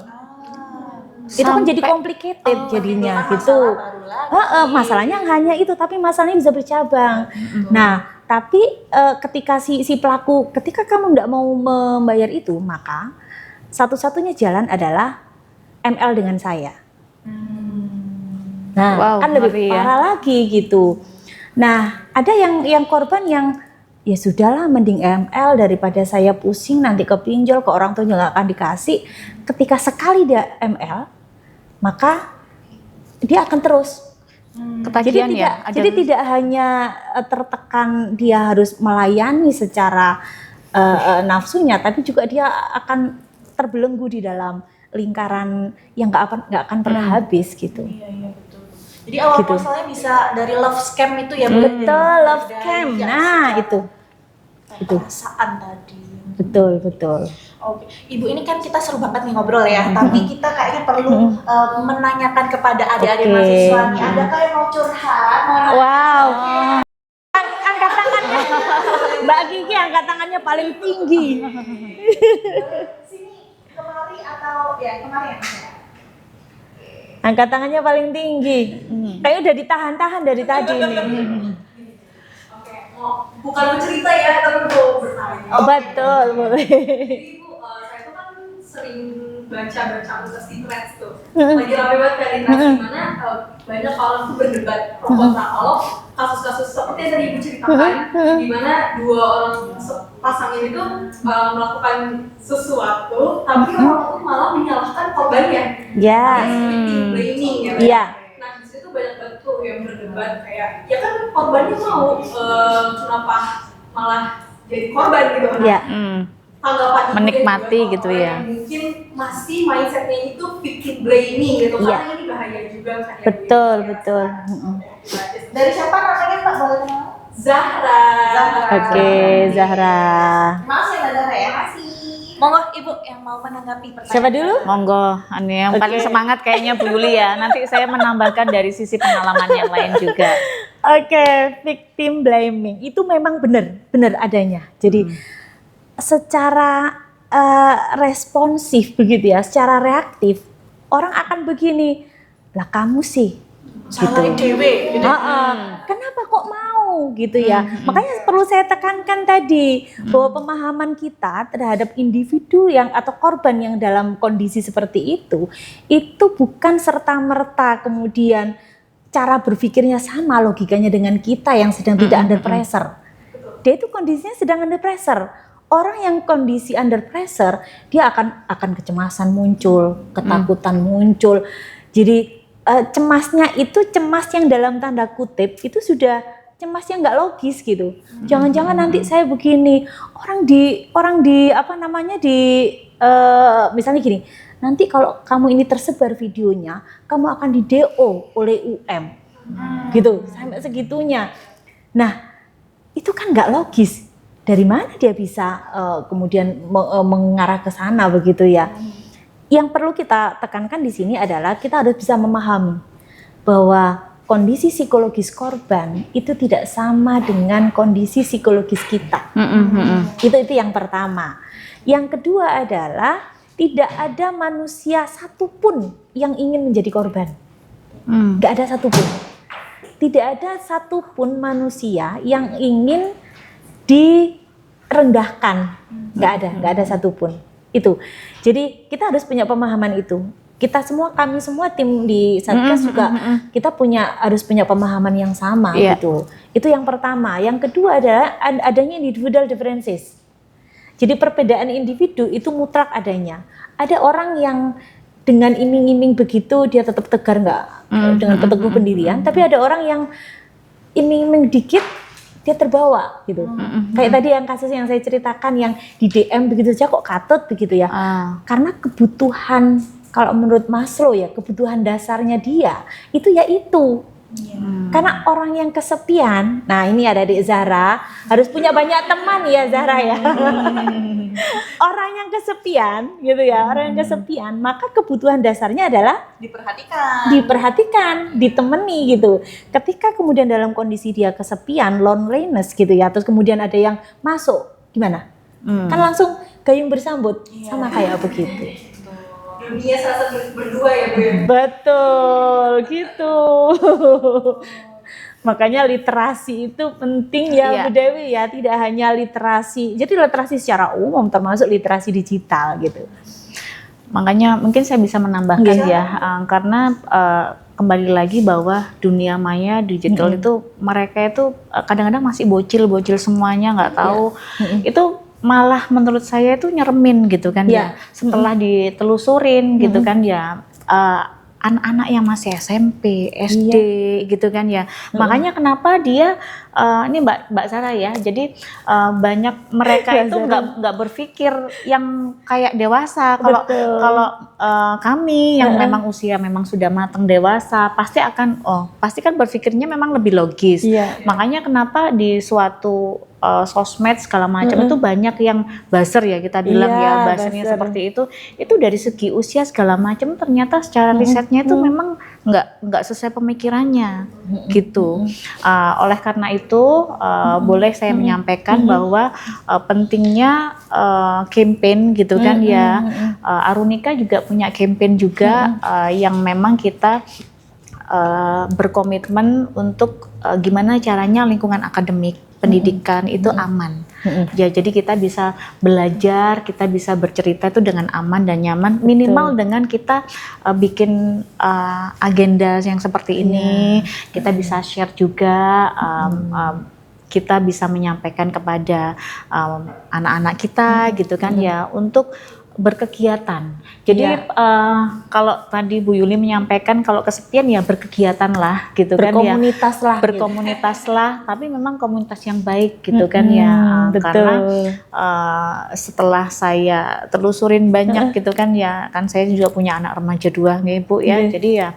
Itu kan jadi complicated jadinya gitu. Masalahnya hanya itu, tapi masalahnya bisa bercabang. Nah, tapi ketika si pelaku, ketika kamu tidak mau membayar itu, maka satu-satunya jalan adalah ML dengan saya. Nah, kan lebih parah lagi gitu. Nah, ada yang korban yang ya sudahlah mending ML daripada saya pusing nanti ke pinjol, ke orang tua nggak akan dikasih. Ketika sekali dia ML, maka dia akan terus. Jadi tidak hanya tertekan dia harus melayani secara nafsunya, tapi juga dia akan terbelenggu di dalam lingkaran yang nggak akan pernah habis gitu. Iya betul. Jadi awal masalahnya bisa dari love scam itu ya, betul, love scam. Nah itu perasaan tadi. Betul. Oke, Ibu ini kan kita seru banget nih ngobrol ya, tapi kita kayaknya perlu menanyakan kepada adik-adik mahasiswa nih, adakah yang mau curhat? Wow. Angkat tangannya, Mbak Kiki angkat tangannya paling tinggi. Sini kemari atau ya kemari ya? Angkat tangannya paling tinggi. Kayak udah ditahan-tahan dari tadi nih. Oke, bukan bercerita ya, tapi mau bertanya. Oh, betul, boleh. Jadi Bu, saya tuh kan sering baca tulis di threads tuh. Lagi rame banget kan di threads, dimana banyak orang tuh berdebat pro kontra kalau kasus-kasus seperti yang tadi Ibu ceritakan, di mana dua orang pasangan itu melakukan sesuatu, tapi orang itu malah menyalahkan korbannya. Ya. Victim blaming ya. Iya. Nah di situ banyak banget tuh yang berdebat kayak, ya kan korbannya mau kenapa malah jadi korban gitu kan? Iya. Tanggapan menikmati gitu ya. Mungkin masih mindsetnya itu victim blaming gitu, karena ini bahaya juga kan. Betul. Dari siapa namanya Mbak, boleh kenal? Zahra. Oke, Zahra. Makasih Mbak Zahra ya. Makasih. Monggo Ibu yang mau menanggapi pertanyaan. Siapa dulu? Monggo, ini yang paling semangat kayaknya Bu Yuli ya. Nanti saya menambahkan dari sisi pengalaman yang lain juga. Oke, victim blaming itu memang benar adanya. Jadi secara responsif begitu ya, secara reaktif orang akan begini, lah kamu sih salahin dewe gitu. Kenapa kok mau mau gitu ya. Makanya perlu saya tekankan tadi bahwa pemahaman kita terhadap individu yang atau korban yang dalam kondisi seperti itu bukan serta-merta kemudian cara berpikirnya sama logikanya dengan kita yang sedang tidak under pressure. Dia itu kondisinya sedang under pressure. Orang yang kondisi under pressure, dia akan kecemasan muncul, ketakutan muncul. Jadi cemasnya itu cemas yang dalam tanda kutip itu sudah cemas yang nggak logis gitu. Jangan-jangan nanti saya begini, orang di apa namanya misalnya gini, nanti kalau kamu ini tersebar videonya, kamu akan di DO oleh UM, gitu sampai segitunya. Nah itu kan nggak logis. Dari mana dia bisa kemudian mengarah ke sana begitu ya? Yang perlu kita tekankan di sini adalah kita harus bisa memahami bahwa kondisi psikologis korban itu tidak sama dengan kondisi psikologis kita. Itu yang pertama. Yang kedua adalah tidak ada manusia satupun yang ingin menjadi korban. Nggak ada satupun. Tidak ada satupun manusia yang ingin direndahkan. Nggak ada satupun. Itu. Jadi kita harus punya pemahaman itu. Kami semua tim di Satgas juga kita harus punya pemahaman yang sama gitu. Itu yang pertama. Yang kedua adalah adanya individual differences. Jadi perbedaan individu itu mutlak adanya. Ada orang yang dengan iming-iming begitu dia tetap tegar dengan teguh pendirian, tapi ada orang yang iming-iming dikit dia terbawa gitu. Kayak tadi yang kasus yang saya ceritakan yang di DM begitu saja kok katut begitu ya. Karena kebutuhan, kalau menurut Maslow ya, kebutuhan dasarnya dia itu yaitu. Karena orang yang kesepian, nah ini ada adik Zahra, harus punya banyak teman ya Zahra ya. Orang yang kesepian gitu ya, orang yang kesepian, maka kebutuhan dasarnya adalah diperhatikan, ditemani gitu. Ketika kemudian dalam kondisi dia kesepian, loneliness gitu ya, terus kemudian ada yang masuk, gimana? Kan langsung gayung bersambut, sama kayak begitu. Dunia serasa berdua ya Bu ya? Betul, gitu. Makanya literasi itu penting ya Bu Dewi ya, tidak hanya literasi. Jadi literasi secara umum termasuk literasi digital gitu. Makanya mungkin saya bisa menambahkan karena kembali lagi bahwa dunia maya digital itu mereka itu kadang-kadang masih bocil semuanya nggak tahu. Itu malah menurut saya itu nyeremin gitu kan ya. Setelah ditelusurin gitu kan ya, anak-anak yang masih SMP, SD gitu kan ya. Makanya kenapa dia ini Mbak Sarah ya. Jadi banyak mereka itu nggak berpikir yang kayak dewasa. Kalau kami yang memang usia memang sudah matang dewasa pasti kan berpikirnya memang lebih logis. Makanya kenapa di suatu sosmed segala macam itu banyak yang buzzer ya kita bilang buzzernya seperti itu dari segi usia segala macam ternyata secara risetnya itu memang nggak sesuai pemikirannya gitu. Oleh karena itu boleh saya menyampaikan bahwa pentingnya campaign gitu kan ya. Arunika juga punya campaign juga yang memang kita berkomitmen untuk gimana caranya lingkungan akademik pendidikan itu aman. Ya, jadi kita bisa belajar, kita bisa bercerita itu dengan aman dan nyaman. Minimal dengan kita bikin agenda yang seperti ini, kita bisa share juga. Kita bisa menyampaikan kepada anak-anak kita gitu kan ya untuk berkegiatan. Jadi kalau tadi Bu Yuli menyampaikan kalau kesepian ya berkegiatan lah gitu kan ya. Berkomunitas lah, tapi memang komunitas yang baik gitu kan ya. Karena setelah saya telusurin banyak gitu kan ya, kan saya juga punya anak remaja 2 nih Bu ya. Jadi ya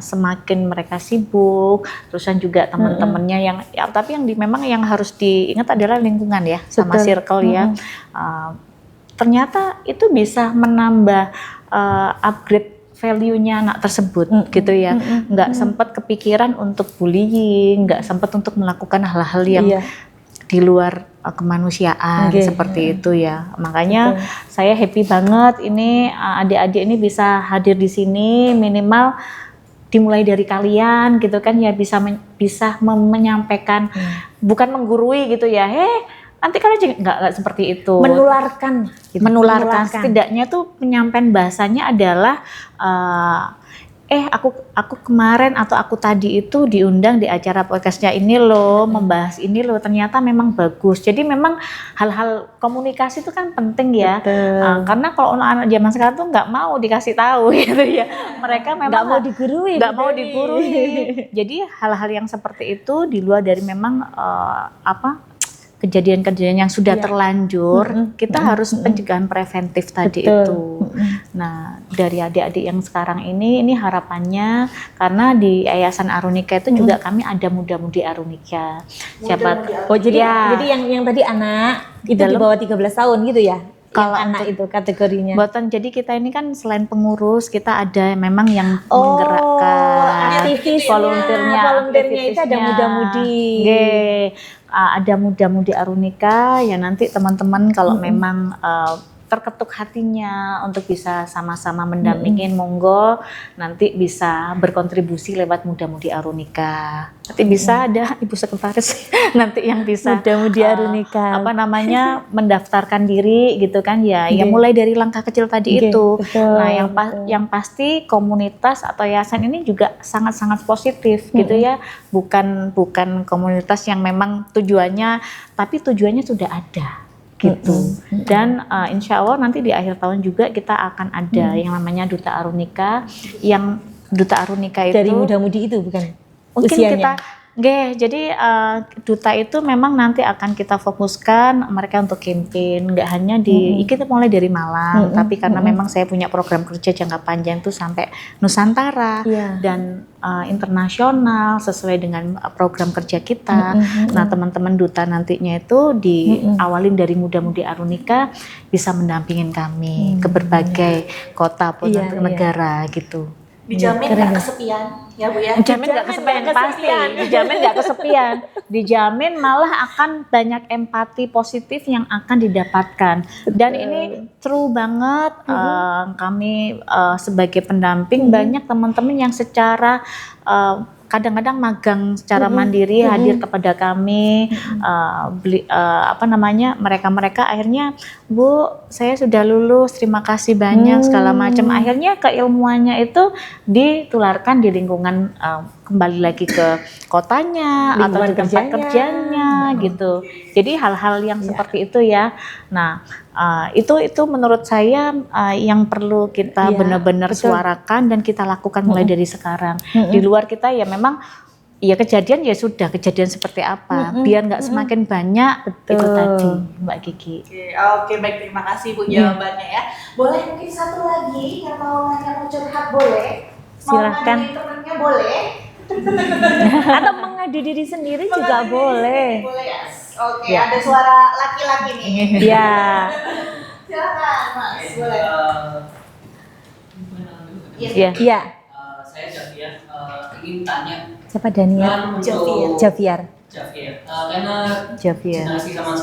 semakin mereka sibuk, terusan juga teman-temannya yang tapi yang memang yang harus diingat adalah lingkungan ya, sama circle ya. Ternyata itu bisa menambah upgrade value-nya anak tersebut gitu ya. Nggak sempat kepikiran untuk bullying, nggak sempat untuk melakukan hal-hal yang di luar kemanusiaan seperti itu ya. Makanya saya happy banget ini adik-adik ini bisa hadir di sini, minimal dimulai dari kalian gitu kan ya, bisa menyampaikan, bukan menggurui gitu ya, nanti kalian nggak seperti itu. Menularkan, gitu. Menularkan. Setidaknya tuh penyampaian bahasanya adalah aku kemarin atau aku tadi itu diundang di acara podcastnya ini loh, membahas ini loh, ternyata memang bagus. Jadi memang hal-hal komunikasi itu kan penting ya. Karena kalau anak-anak zaman sekarang tuh nggak mau dikasih tahu gitu ya. Mereka memang nggak mau digurui. Nggak mau digurui. Jadi hal-hal yang seperti itu di luar dari memang kejadian-kejadian yang sudah terlanjur, kita harus pencegahan preventif tadi itu. Nah, dari adik-adik yang sekarang ini harapannya, karena di Yayasan Arunika itu juga kami ada muda-mudi Arunika. Jadi yang tadi anak itu di bawah 13 tahun gitu ya? Kalau anak itu kategorinya. Jadi kita ini kan selain pengurus, kita ada memang yang menggerakkan volunteernya itu ada muda-mudi. Ada muda-mudi Arunika ya, nanti teman-teman kalau memang terketuk hatinya untuk bisa sama-sama mendampingin, monggo nanti bisa berkontribusi lewat muda-mudi Arunika. Nanti bisa ada ibu sekretaris nanti yang bisa muda-mudi Arunika mendaftarkan diri gitu kan ya. Ya mulai dari langkah kecil tadi itu. Betul, Nah, yang pasti komunitas atau yayasan ini juga sangat-sangat positif gitu ya. Bukan komunitas yang memang tujuannya, tapi tujuannya sudah ada gitu. Dan insya Allah nanti di akhir tahun juga kita akan ada yang namanya Duta Arunika. Yang Duta Arunika itu dari muda-mudi itu bukan? Mungkin usianya. Jadi duta itu memang nanti akan kita fokuskan mereka untuk campaign, nggak hanya kita mulai dari Malang, tapi karena memang saya punya program kerja jangka panjang itu sampai Nusantara dan internasional sesuai dengan program kerja kita. Nah, teman-teman duta nantinya itu diawalin dari muda-mudi Arunika bisa mendampingin kami ke berbagai kota pun negara gitu. Dijamin nggak kesepian ya Bu ya? Dijamin nggak kesepian pasti, dijamin nggak kesepian, dijamin malah akan banyak empati positif yang akan didapatkan. Dan ini true banget, kami sebagai pendamping banyak teman-teman yang secara kadang-kadang magang secara mandiri hadir kepada kami, mereka akhirnya, Bu, saya sudah lulus, terima kasih banyak segala macam. Akhirnya keilmuannya itu ditularkan di lingkungan, kembali lagi ke kotanya atau di tempat kerjanya gitu. Jadi hal-hal yang seperti itu ya. Nah, itu menurut saya yang perlu kita benar-benar suarakan dan kita lakukan mulai dari sekarang. Di luar kita ya memang ya kejadian seperti apa, biar nggak semakin banyak. Itu tadi Mbak Kiki. Oke, baik, terima kasih Bu jawabannya ya. Boleh mungkin satu lagi yang mau curhat boleh? Silakan. Mau temennya boleh? Atau mengadu diri sendiri juga boleh. Boleh ya. Oke, ada suara laki-laki nih. Iya. Silakan Mas, boleh. Iya. Saya Javier, ingin tanya. Siapa Daniel? Javier. Karena generasi zaman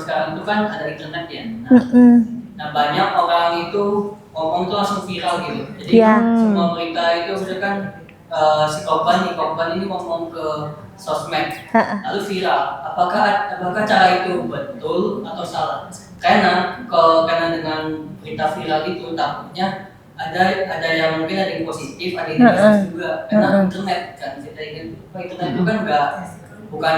sekarang itu kan ada internet ya. Nah, banyak orang itu ngomong itu langsung viral gitu. Jadi semua berita itu sudah kan si korban ini ngomong ke sosmed lalu viral. Apakah cara itu betul atau salah? Karena dengan berita viral itu takutnya ada yang mungkin ada yang positif, ada yang negatif juga. Karena internet kan kita ingin internet itu kan bukan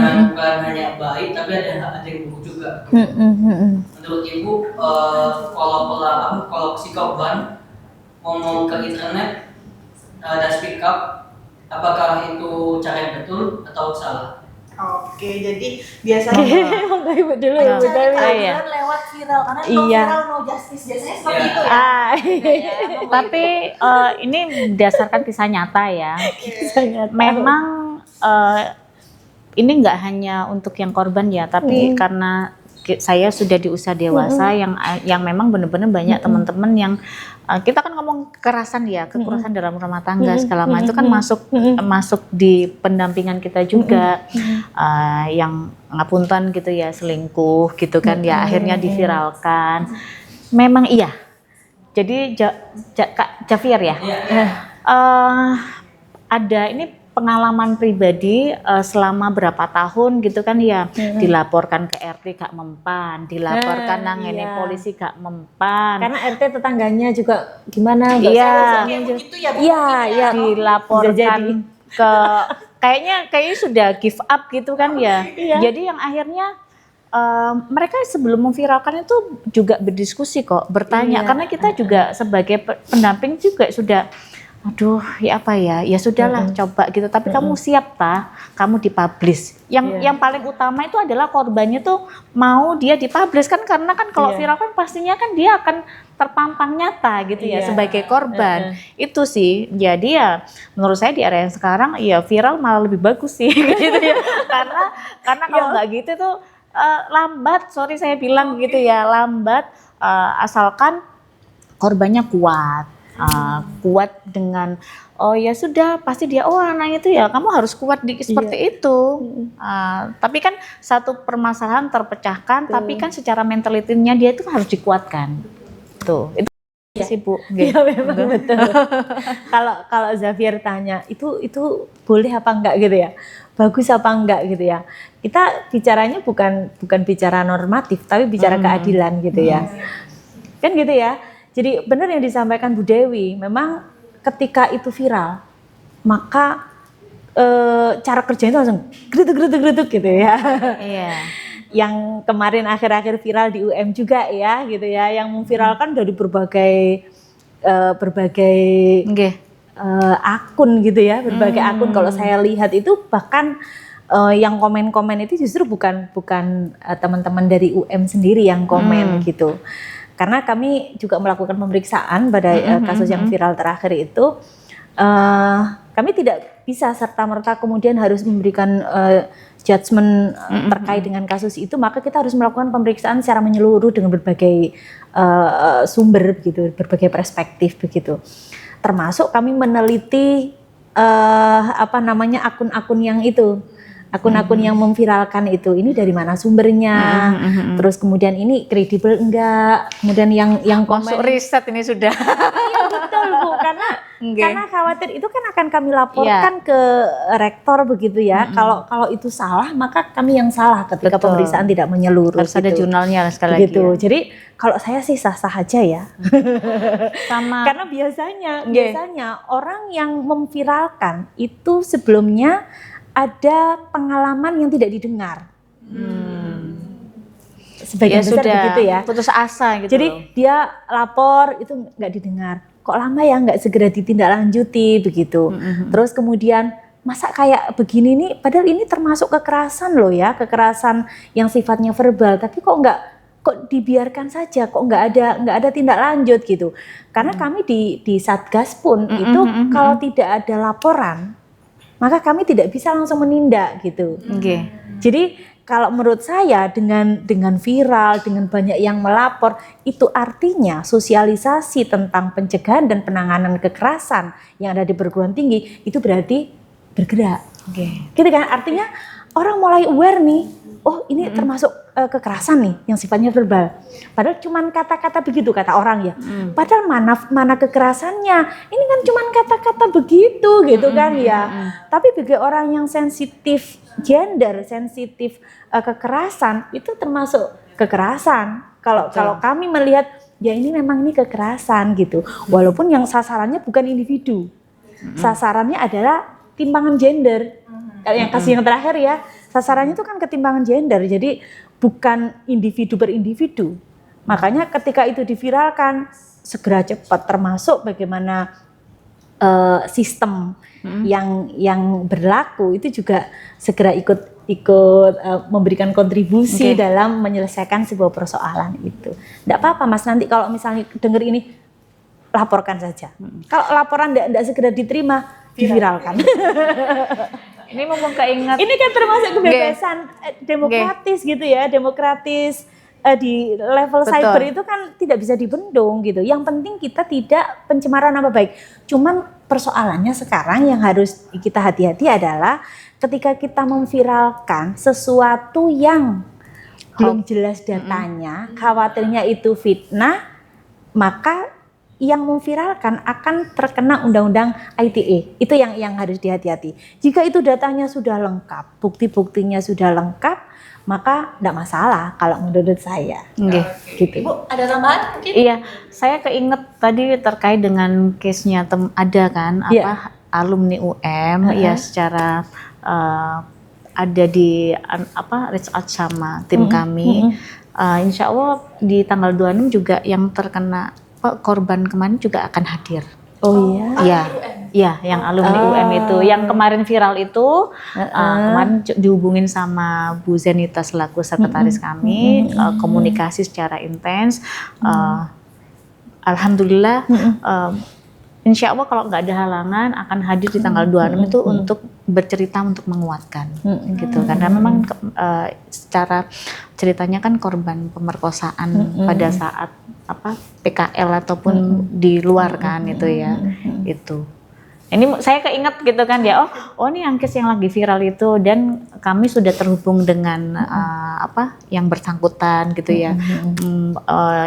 hanya baik, tapi ada yang buruk juga. Menurut Ibu, kalau si korban ngomong ke internet dan speak up, apakah itu cara yang betul atau salah? Oke, jadi biasanya mencari keadilan lewat viral, karena viral no justice, biasanya seperti itu ya. Tapi ini berdasarkan kisah nyata ya. Memang ini nggak hanya untuk yang korban ya, tapi karena saya sudah di usia dewasa yang memang benar-benar banyak teman-teman yang kita kan ngomong kekerasan dalam rumah tangga segala macam itu kan masuk di pendampingan kita juga, yang ngapunten gitu ya, selingkuh gitu kan ya, akhirnya diviralkan. Memang iya. Jadi Kak Javier ya. ada ini pengalaman pribadi selama berapa tahun gitu kan ya, dilaporkan ke RT gak mempan, dilaporkan nang ini polisi gak mempan. Karena RT tetangganya juga gimana? Iya, iya, dilaporkan ke kayaknya sudah give up gitu kan ya. Jadi yang akhirnya mereka sebelum memviralkan itu juga berdiskusi kok, bertanya karena kita juga sebagai pendamping juga sudah aduh ya apa ya sudahlah coba gitu, tapi kamu siap kamu dipublish. Yang paling utama itu adalah korbannya tuh mau dia dipublish kan, karena kan kalau viral kan pastinya kan dia akan terpampang nyata gitu ya sebagai korban. Itu sih, jadi ya menurut saya di era yang sekarang ya viral malah lebih bagus sih gitu ya, karena kalau nggak gitu tuh lambat, sorry saya bilang gitu ya, lambat, asalkan korbannya kuat. Kuat dengan oh ya sudah pasti dia anaknya itu ya kamu harus kuat seperti itu. Tapi kan satu permasalahan terpecahkan, tapi kan secara mentalitinya dia itu harus dikuatkan. Tuh itu sih Bu. Iya memang betul. Kalau Xavier tanya itu boleh apa enggak gitu ya, bagus apa enggak gitu ya. Kita bicaranya bukan bicara normatif, tapi bicara keadilan gitu ya. Kan gitu ya. Jadi benar yang disampaikan Bu Dewi, memang ketika itu viral, maka cara kerjanya itu langsung gerutuk gitu ya. Iya. Yang kemarin akhir-akhir viral di UM juga ya, gitu ya, yang memviralkan dari berbagai akun gitu ya, berbagai akun. Kalau saya lihat itu bahkan yang komen-komen itu justru bukan teman-teman dari UM sendiri yang komen gitu. Karena kami juga melakukan pemeriksaan pada kasus yang viral terakhir itu, kami tidak bisa serta-merta kemudian harus memberikan judgement terkait dengan kasus itu, maka kita harus melakukan pemeriksaan secara menyeluruh dengan berbagai sumber begitu, berbagai perspektif begitu. Termasuk kami meneliti akun-akun yang itu. Akun-akun yang memviralkan itu, ini dari mana sumbernya, terus kemudian ini kredibel enggak, kemudian yang komen. Masuk riset ini sudah. Iya betul Bu, karena khawatir itu kan akan kami laporkan ke rektor begitu ya. Kalau itu salah maka kami yang salah ketika pemeriksaan tidak menyeluruh. Harus ada jurnalnya sekali lagi. Ya. Jadi kalau saya sih sah-sah aja ya. Sama. Karena biasanya orang yang memviralkan itu sebelumnya ada pengalaman yang tidak didengar. Sebagian besar sudah begitu ya. Putus asa gitu. Jadi dia lapor itu nggak didengar. Kok lama ya nggak segera ditindaklanjuti begitu. Terus kemudian masa kayak begini nih, padahal ini termasuk kekerasan loh ya, kekerasan yang sifatnya verbal. Tapi kok dibiarkan saja, kok nggak ada tindak lanjut gitu. Karena kami di Satgas pun itu kalau tidak ada laporan, maka kami tidak bisa langsung menindak gitu. Jadi kalau menurut saya dengan viral, dengan banyak yang melapor, itu artinya sosialisasi tentang pencegahan dan penanganan kekerasan yang ada di perguruan tinggi itu berarti bergerak. Gitu kan? Artinya orang mulai aware nih, oh ini termasuk kekerasan nih yang sifatnya verbal. Padahal cuman kata-kata begitu kata orang ya. Padahal mana kekerasannya? Ini kan cuman kata-kata begitu gitu kan ya. Tapi bagi orang yang sensitif gender, sensitif kekerasan itu termasuk kekerasan. Kalau kami melihat ya ini memang ini kekerasan gitu. Walaupun yang sasarannya bukan individu. Sasarannya adalah timbangan gender. Yang kasus yang terakhir ya, sasarannya itu kan ketimbangan gender. Jadi bukan individu per individu. Makanya ketika itu diviralkan segera cepat, termasuk bagaimana sistem yang berlaku itu juga segera ikut memberikan kontribusi dalam menyelesaikan sebuah persoalan itu. Tidak apa-apa Mas, nanti kalau misalnya dengar ini laporkan saja. Kalau laporan tidak segera diterima, diviralkan. Ini mumpung keinget. Ini kan termasuk kebebasan demokratis gitu ya, demokratis di level cyber itu kan tidak bisa dibendung gitu. Yang penting kita tidak pencemaran nama baik. Cuman persoalannya sekarang yang harus kita hati-hati adalah ketika kita memviralkan sesuatu yang belum jelas datanya, khawatirnya itu fitnah, maka yang memviralkan akan terkena undang-undang ITE. Itu yang harus dihati-hati. Jika itu datanya sudah lengkap, bukti-buktinya sudah lengkap, maka tidak masalah kalau menurut saya. Gitu. Ibu ada tambahan mungkin? Iya, saya keinget tadi terkait dengan case-nya ada kan alumni UM ya secara ada di reach out sama tim kami. Insya Allah di tanggal 26 juga yang terkena korban kemarin juga akan hadir. Oh iya. Iya. Iya, yang alumni UM itu, yang kemarin viral itu kemarin dihubungin sama Bu Zenita selaku sekretaris kami, komunikasi secara intens. Alhamdulillah, insya Allah kalau nggak ada halangan akan hadir di tanggal 26 itu untuk bercerita, untuk menguatkan, gitu. Karena memang secara ceritanya kan korban pemerkosaan pada saat PKL ataupun di luar kan itu ya, itu. Ini saya keinget gitu kan ya, oh ini yang case yang lagi viral itu, dan kami sudah terhubung dengan yang bersangkutan gitu ya.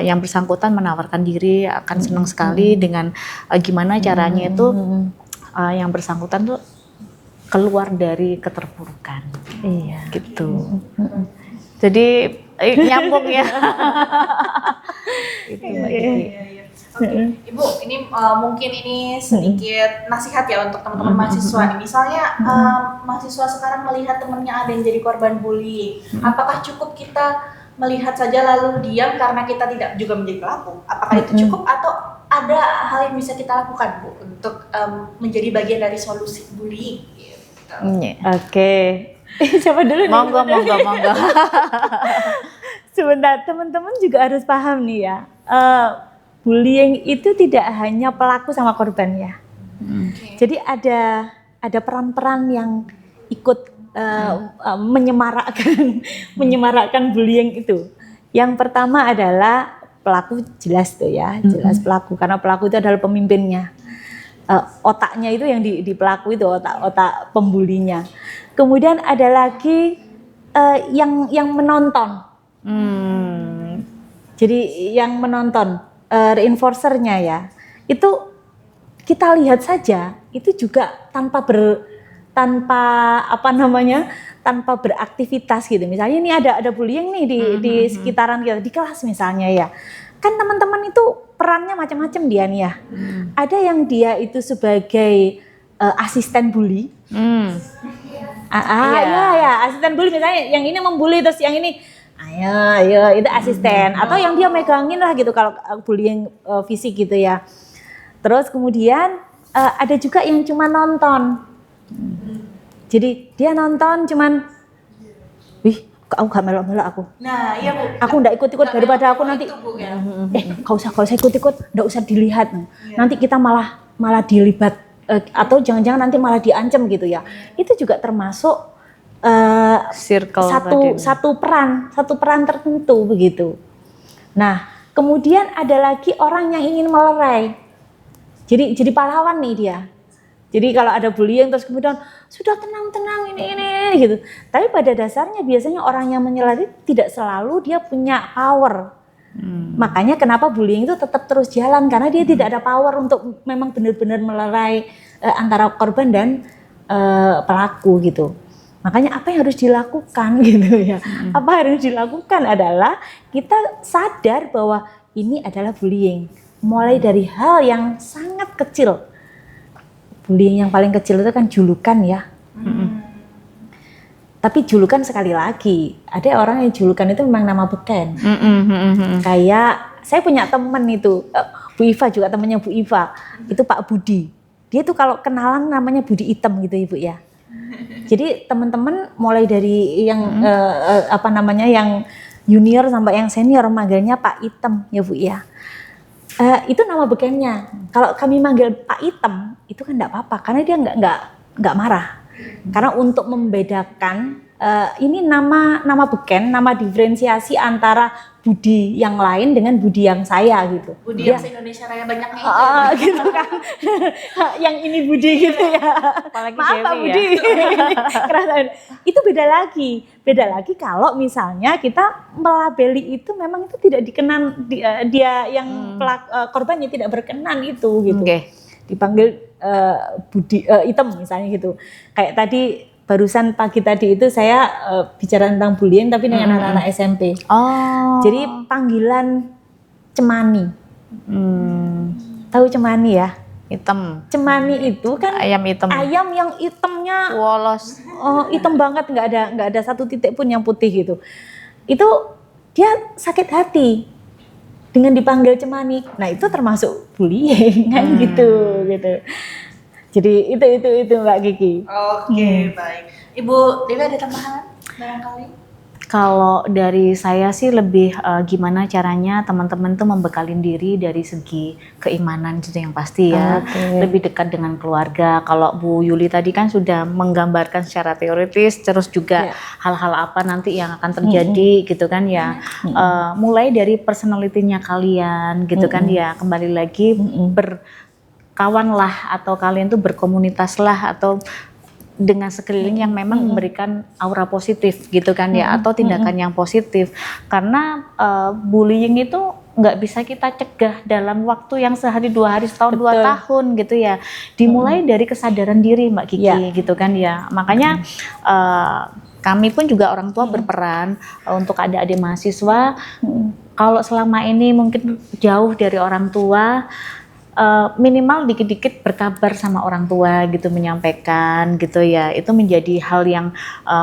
Yang bersangkutan menawarkan diri akan senang sekali dengan gimana caranya itu yang bersangkutan tuh keluar dari keterpurukan. Iya. Gitu. Jadi nyambung ya. Itu Mbak Kiki. Oke, Ibu, ini mungkin ini sedikit nasihat ya untuk teman-teman mahasiswa nih. Misalnya mahasiswa sekarang melihat temennya ada yang jadi korban bullying, apakah cukup kita melihat saja lalu diam karena kita tidak juga menjadi pelaku? Apakah itu cukup atau ada hal yang bisa kita lakukan, Bu, untuk menjadi bagian dari solusi bullying? Gitu. Oke. Siapa dulu nih? Monggo. Sebentar, teman-teman juga harus paham nih ya. Bullying itu tidak hanya pelaku sama korban ya. Jadi ada peran-peran yang ikut menyemarakkan bullying itu. Yang pertama adalah pelaku, jelas tuh ya, jelas pelaku, karena pelaku itu adalah pemimpinnya. Otaknya itu yang di pelaku itu, otak pembulinya. Kemudian ada lagi yang menonton. Jadi yang menonton, reinforcernya ya, itu kita lihat saja, itu juga tanpa beraktivitas gitu. Misalnya ini ada bullying nih di sekitaran kita, di kelas misalnya ya. Kan teman-teman itu perannya macam-macam dia nih ya. Ada yang dia itu sebagai asisten bully. Ya, asisten bully misalnya, yang ini membuli terus yang ini ayo itu asisten, atau yang dia megangin lah gitu kalau bullying fisik gitu ya. Terus kemudian ada juga yang cuma nonton. Jadi dia nonton cuman, aku gak melok-melok aku. Nah, iya Bu. Aku nggak ikut-ikut daripada aku nanti. Itu, Bu, ya. Gak usah ikut-ikut, nggak usah dilihat. Nanti kita malah dilibat atau jangan-jangan nanti malah diancam gitu ya. Itu juga termasuk Circle satu peran tertentu begitu. Nah, kemudian ada lagi orang yang ingin melerai. Jadi pahlawan nih dia. Jadi kalau ada bullying terus kemudian sudah tenang ini gitu. Tapi pada dasarnya biasanya orang yang menyerang tidak selalu dia punya power. Makanya kenapa bullying itu tetap terus jalan, karena dia tidak ada power untuk memang benar-benar melerai antara korban dan pelaku gitu. Makanya apa yang harus dilakukan gitu ya? Apa harus dilakukan adalah kita sadar bahwa ini adalah bullying. Mulai dari hal yang sangat kecil. Bullying yang paling kecil itu kan julukan ya. Tapi julukan sekali lagi, ada orang yang julukan itu memang nama beken. Kayak saya punya teman itu, Bu Iva juga temannya Bu Iva, itu Pak Budi. Dia tuh kalau kenalan namanya Budi Item gitu Ibu ya. Jadi teman-teman mulai dari yang yang junior sampai yang senior manggilnya Pak Item ya Bu ya. Itu nama bekennya. Kalau kami manggil Pak Item itu kan enggak apa-apa karena dia enggak marah. Karena untuk membedakan ini nama beken, nama diferensiasi antara budi yang lain dengan budi yang saya gitu. Budi yang se-Indonesia Raya banyaknya itu. Gitu kan. Yang ini budi gitu ya. Apalagi Maaf Pak Dewi Budi. Kerasa- itu beda lagi. Beda lagi kalau misalnya kita melabeli itu memang itu tidak dikenan dia yang korbannya tidak berkenan itu gitu. Oke. Dipanggil budi item misalnya gitu. Kayak tadi barusan pagi tadi itu saya bicara tentang bullying tapi dengan anak-anak SMP. Oh. Jadi panggilan cemani. Tahu cemani ya? Hitam. Cemani itu kan Ayam hitam. ayam yang hitamnya Wolos. hitam banget, nggak ada satu titik pun yang putih gitu. Itu dia sakit hati dengan dipanggil cemani. Nah itu termasuk bullying kan gitu. Jadi itu Mbak Kiki. Oke, baik. Ibu Dewi ada tambahan barangkali? Kalau dari saya sih lebih gimana caranya teman-teman tuh membekalin diri dari segi keimanan itu yang pasti ya. Lebih dekat dengan keluarga. Kalau Bu Yuli tadi kan sudah menggambarkan secara teoritis, terus juga hal-hal apa nanti yang akan terjadi gitu kan ya. Mulai dari personality-nya kalian gitu kan ya. Kembali lagi berkawanlah atau kalian tuh berkomunitas lah atau dengan sekeliling yang memang memberikan aura positif gitu kan ya, atau tindakan yang positif, karena bullying itu nggak bisa kita cegah dalam waktu yang sehari, 2 hari, setahun, 2 tahun gitu ya. Dimulai dari kesadaran diri Mbak Kiki gitu kan ya. Makanya kami pun juga orang tua berperan untuk adik-adik mahasiswa. Kalau selama ini mungkin jauh dari orang tua, minimal dikit-dikit berkabar sama orang tua gitu, menyampaikan gitu ya. Itu menjadi hal yang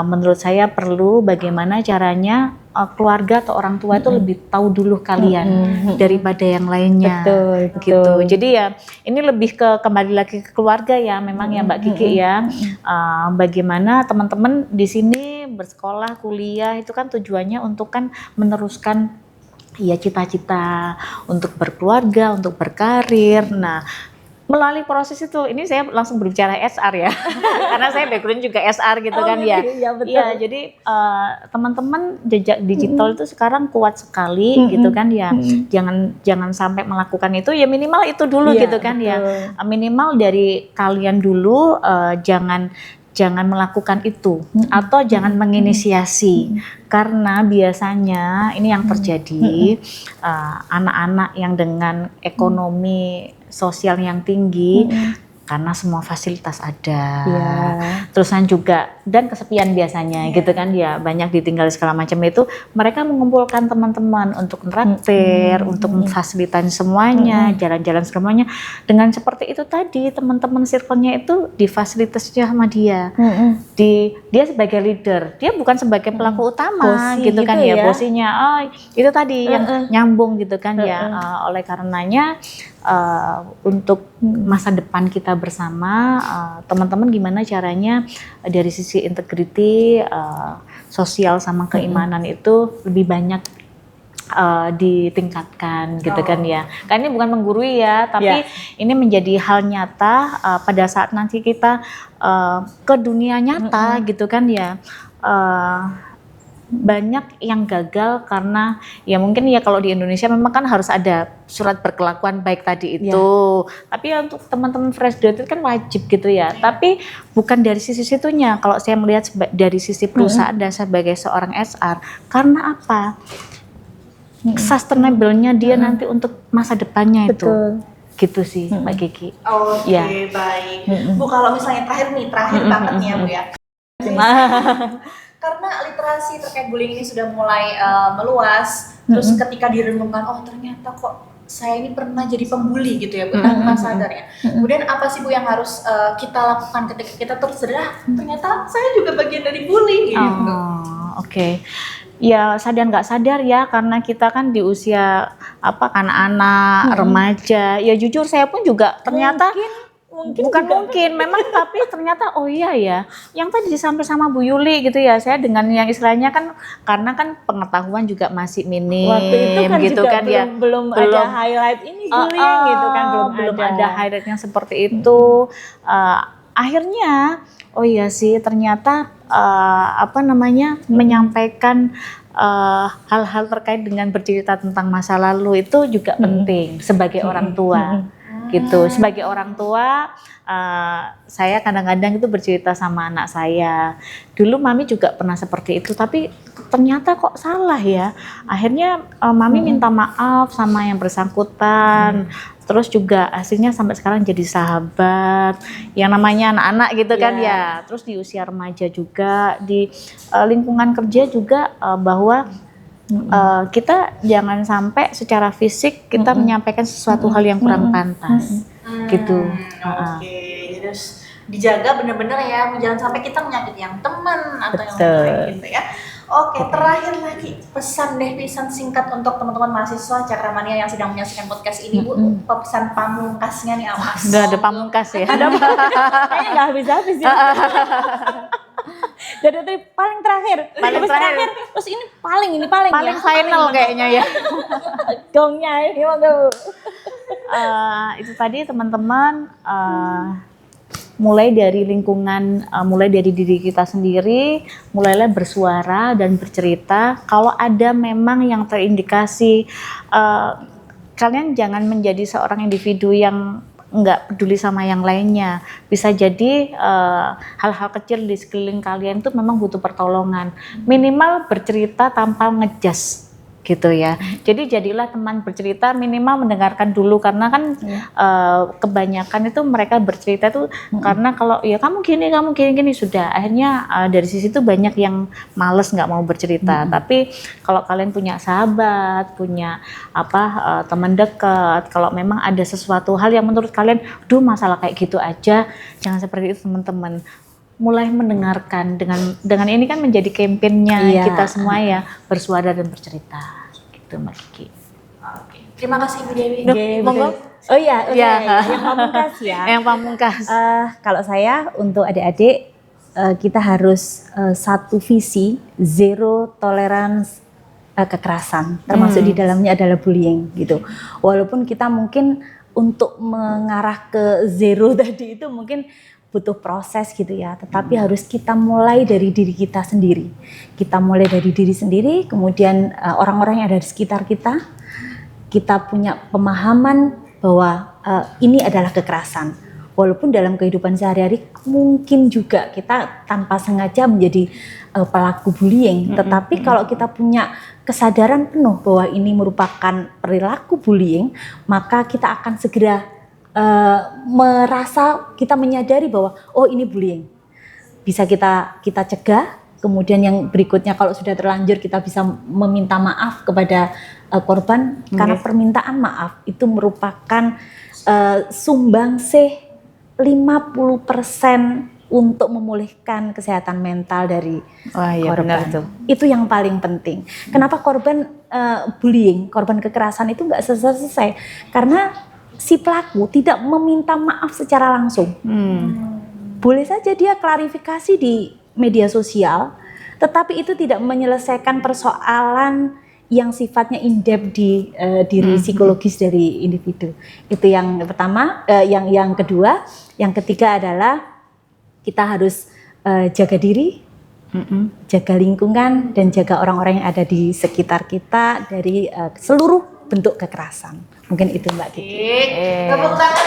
menurut saya perlu, bagaimana caranya keluarga atau orang tua itu lebih tahu dulu kalian daripada yang lainnya. Gitu. Jadi ya ini lebih kembali lagi ke keluarga ya, memang ya Mbak Kiki ya. Bagaimana teman-teman di sini bersekolah, kuliah itu kan tujuannya untuk kan meneruskan ya cita-cita untuk berkeluarga, untuk berkarir. Nah, melalui proses itu, ini saya langsung berbicara SR ya, karena saya background juga SR gitu kan ya. Iya, jadi teman-teman jejak digital itu sekarang kuat sekali gitu kan ya. Jangan sampai melakukan itu, ya minimal itu dulu gitu kan ya. Minimal dari kalian dulu, jangan melakukan itu atau jangan menginisiasi, karena biasanya ini yang terjadi, anak-anak yang dengan ekonomi sosial yang tinggi karena semua fasilitas ada, terusan juga dan kesepian biasanya gitu kan ya, banyak ditinggal segala macam itu, mereka mengumpulkan teman-teman untuk traktir, untuk memfasilitasi semuanya, jalan-jalan semuanya. Dengan seperti itu tadi, teman-teman circle-nya itu difasilitasi sama dia. Dia sebagai leader, dia bukan sebagai pelaku utama gitu kan ya, bosinya. Itu tadi yang nyambung gitu kan ya. Oleh karenanya untuk masa depan kita bersama, teman-teman gimana caranya dari sisi integriti, sosial sama keimanan itu lebih banyak ditingkatkan gitu kan ya. Kan ini bukan menggurui ya, tapi ini menjadi hal nyata pada saat nanti kita ke dunia nyata gitu kan ya. Banyak yang gagal karena ya mungkin ya kalau di Indonesia memang kan harus ada surat berkelakuan baik tadi itu, tapi ya untuk teman-teman fresh graduate kan wajib gitu ya. Tapi bukan dari sisi situnya, kalau saya melihat dari sisi perusahaan dan sebagai seorang SR, karena apa? Sustainable-nya dia nanti untuk masa depannya itu. Gitu sih Mbak Kiki. Oke, baik. Bu, kalau misalnya terakhir banget nih ya Bu ya. Karena literasi terkait bullying ini sudah mulai meluas, terus ketika direnungkan, oh ternyata kok saya ini pernah jadi pembuli gitu ya Bu, tanpa sadar ya. Kemudian apa sih Bu yang harus kita lakukan ketika kita tersadar, ternyata saya juga bagian dari bullying gitu. Oke. Ya sadar nggak sadar ya, karena kita kan di usia anak-anak, remaja. Ya jujur saya pun juga ternyata mungkin memang tapi ternyata oh iya ya, yang tadi disampaikan sama Bu Yuli gitu ya, saya dengan yang istilahnya kan karena kan pengetahuan juga masih minim waktu itu kan gitu juga kan ya, belum ada highlight ini bullying gitu kan, belum ada highlightnya seperti itu. Akhirnya Oh iya sih, ternyata menyampaikan hal-hal terkait dengan bercerita tentang masa lalu itu juga penting sebagai orang tua. Gitu, sebagai orang tua saya kadang-kadang itu bercerita sama anak saya. Dulu mami juga pernah seperti itu, tapi ternyata kok salah ya. Akhirnya mami minta maaf sama yang bersangkutan. Terus juga hasilnya sampai sekarang jadi sahabat. Yang namanya anak-anak gitu kan ya. Terus di usia remaja juga, di lingkungan kerja juga bahwa kita jangan sampai secara fisik kita menyampaikan sesuatu hal yang kurang pantas gitu. Oke, jadi harus dijaga bener-bener ya, jangan sampai kita menyakiti yang teman atau yang lain gitu ya. Oke, terakhir lagi pesan singkat untuk teman-teman mahasiswa Cakramania yang sedang menyaksikan podcast ini, Bu. Pesan pamungkasnya nih apa? Nggak ada pamungkas ya. Kayaknya nggak habis-habis ya. Dari paling terakhir. Terus ini paling ya. Final kayaknya ya. Gongnya ini monggo. Itu tadi teman-teman, mulai dari lingkungan, mulai dari diri kita sendiri, mulailah bersuara dan bercerita. Kalau ada memang yang terindikasi, kalian jangan menjadi seorang individu yang nggak peduli sama yang lainnya. Bisa jadi hal-hal kecil di sekeliling kalian itu memang butuh pertolongan. Minimal bercerita tanpa ngejudge gitu ya. Jadi jadilah teman bercerita, minimal mendengarkan dulu, karena kan kebanyakan itu mereka bercerita tuh karena kalau ya kamu gini sudah, akhirnya dari sisi itu banyak yang males nggak mau bercerita. Tapi kalau kalian punya sahabat, punya teman dekat, kalau memang ada sesuatu hal yang menurut kalian, duh masalah kayak gitu aja, jangan seperti itu teman-teman. Mulai mendengarkan, dengan ini kan menjadi kampanye kita semua ya, bersuara dan bercerita gitu Mbak Kiki. Oke. Terima kasih Bu Dewi. Monggo. Oh iya, yang pamungkas ya. Yang pamungkas. Kalau saya untuk adik-adik, kita harus satu visi, zero tolerance kekerasan, termasuk di dalamnya adalah bullying gitu. Walaupun kita mungkin untuk mengarah ke zero tadi itu mungkin butuh proses gitu ya, tetapi harus kita mulai dari diri kita sendiri. Kita mulai dari diri sendiri, kemudian orang-orang yang ada di sekitar kita punya pemahaman bahwa ini adalah kekerasan. Walaupun dalam kehidupan sehari-hari mungkin juga kita tanpa sengaja menjadi pelaku bullying, tetapi kalau kita punya kesadaran penuh bahwa ini merupakan perilaku bullying, maka kita akan segera kita menyadari bahwa oh ini bullying, bisa kita cegah. Kemudian yang berikutnya kalau sudah terlanjur kita bisa meminta maaf kepada korban, karena permintaan maaf itu merupakan sumbangsih 50% untuk memulihkan kesehatan mental dari korban. Itu yang paling penting. Kenapa korban bullying, korban kekerasan itu nggak selesai? Karena si pelaku tidak meminta maaf secara langsung. Boleh saja dia klarifikasi di media sosial, tetapi itu tidak menyelesaikan persoalan yang sifatnya in-depth di diri psikologis dari individu. Itu yang pertama. Yang kedua, yang ketiga adalah kita harus jaga diri, jaga lingkungan, dan jaga orang-orang yang ada di sekitar kita dari seluruh bentuk kekerasan. Mungkin itu Mbak Kiki. Tepuk tangan.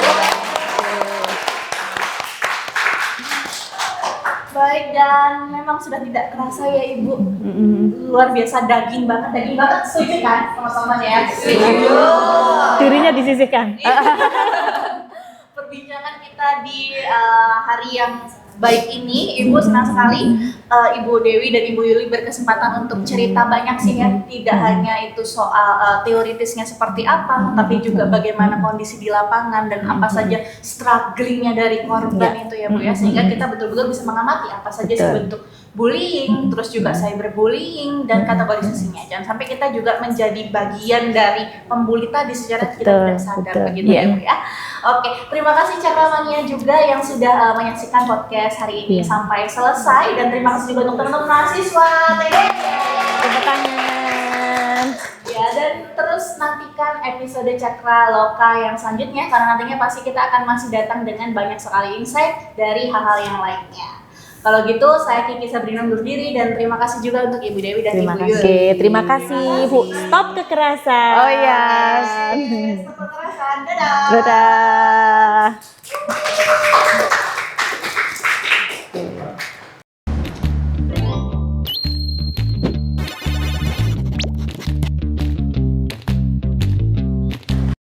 Baik, dan memang sudah tidak kerasa ya Ibu. Luar biasa, daging banget. Setuju kan teman-teman ya? Setuju. Dirinya disisihkan. Perbincangan kita di hari yang baik ini, Ibu senang sekali Ibu Dewi dan Ibu Yuli berkesempatan untuk cerita banyak sih ya, tidak hanya itu soal teoritisnya seperti apa, tapi juga bagaimana kondisi di lapangan dan apa saja strugglingnya dari korban itu ya Bu ya, sehingga kita betul-betul bisa mengamati apa saja bentuk bullying, terus juga cyberbullying dan kategorisasinya. Jangan sampai kita juga menjadi bagian dari pembuli tadi secara kita tidak sadar begitu ya Bu ya. Oke, terima kasih Cakramania juga yang sudah menyaksikan podcast hari ini sampai selesai, dan terima kasih juga untuk teman-teman mahasiswa. Tepuk tangan. Ya, dan terus nantikan episode Cakra Loka yang selanjutnya, karena nantinya pasti kita akan masih datang dengan banyak sekali insight dari hal-hal yang lainnya. Kalau gitu saya Kiki Sabrina undur diri dan terima kasih juga untuk Ibu Dewi dan Terima Ibu Yul. Oke, terima kasih Bu. Stop kekerasan. Oh iya. Stop kekerasan. Dadah. Dadah.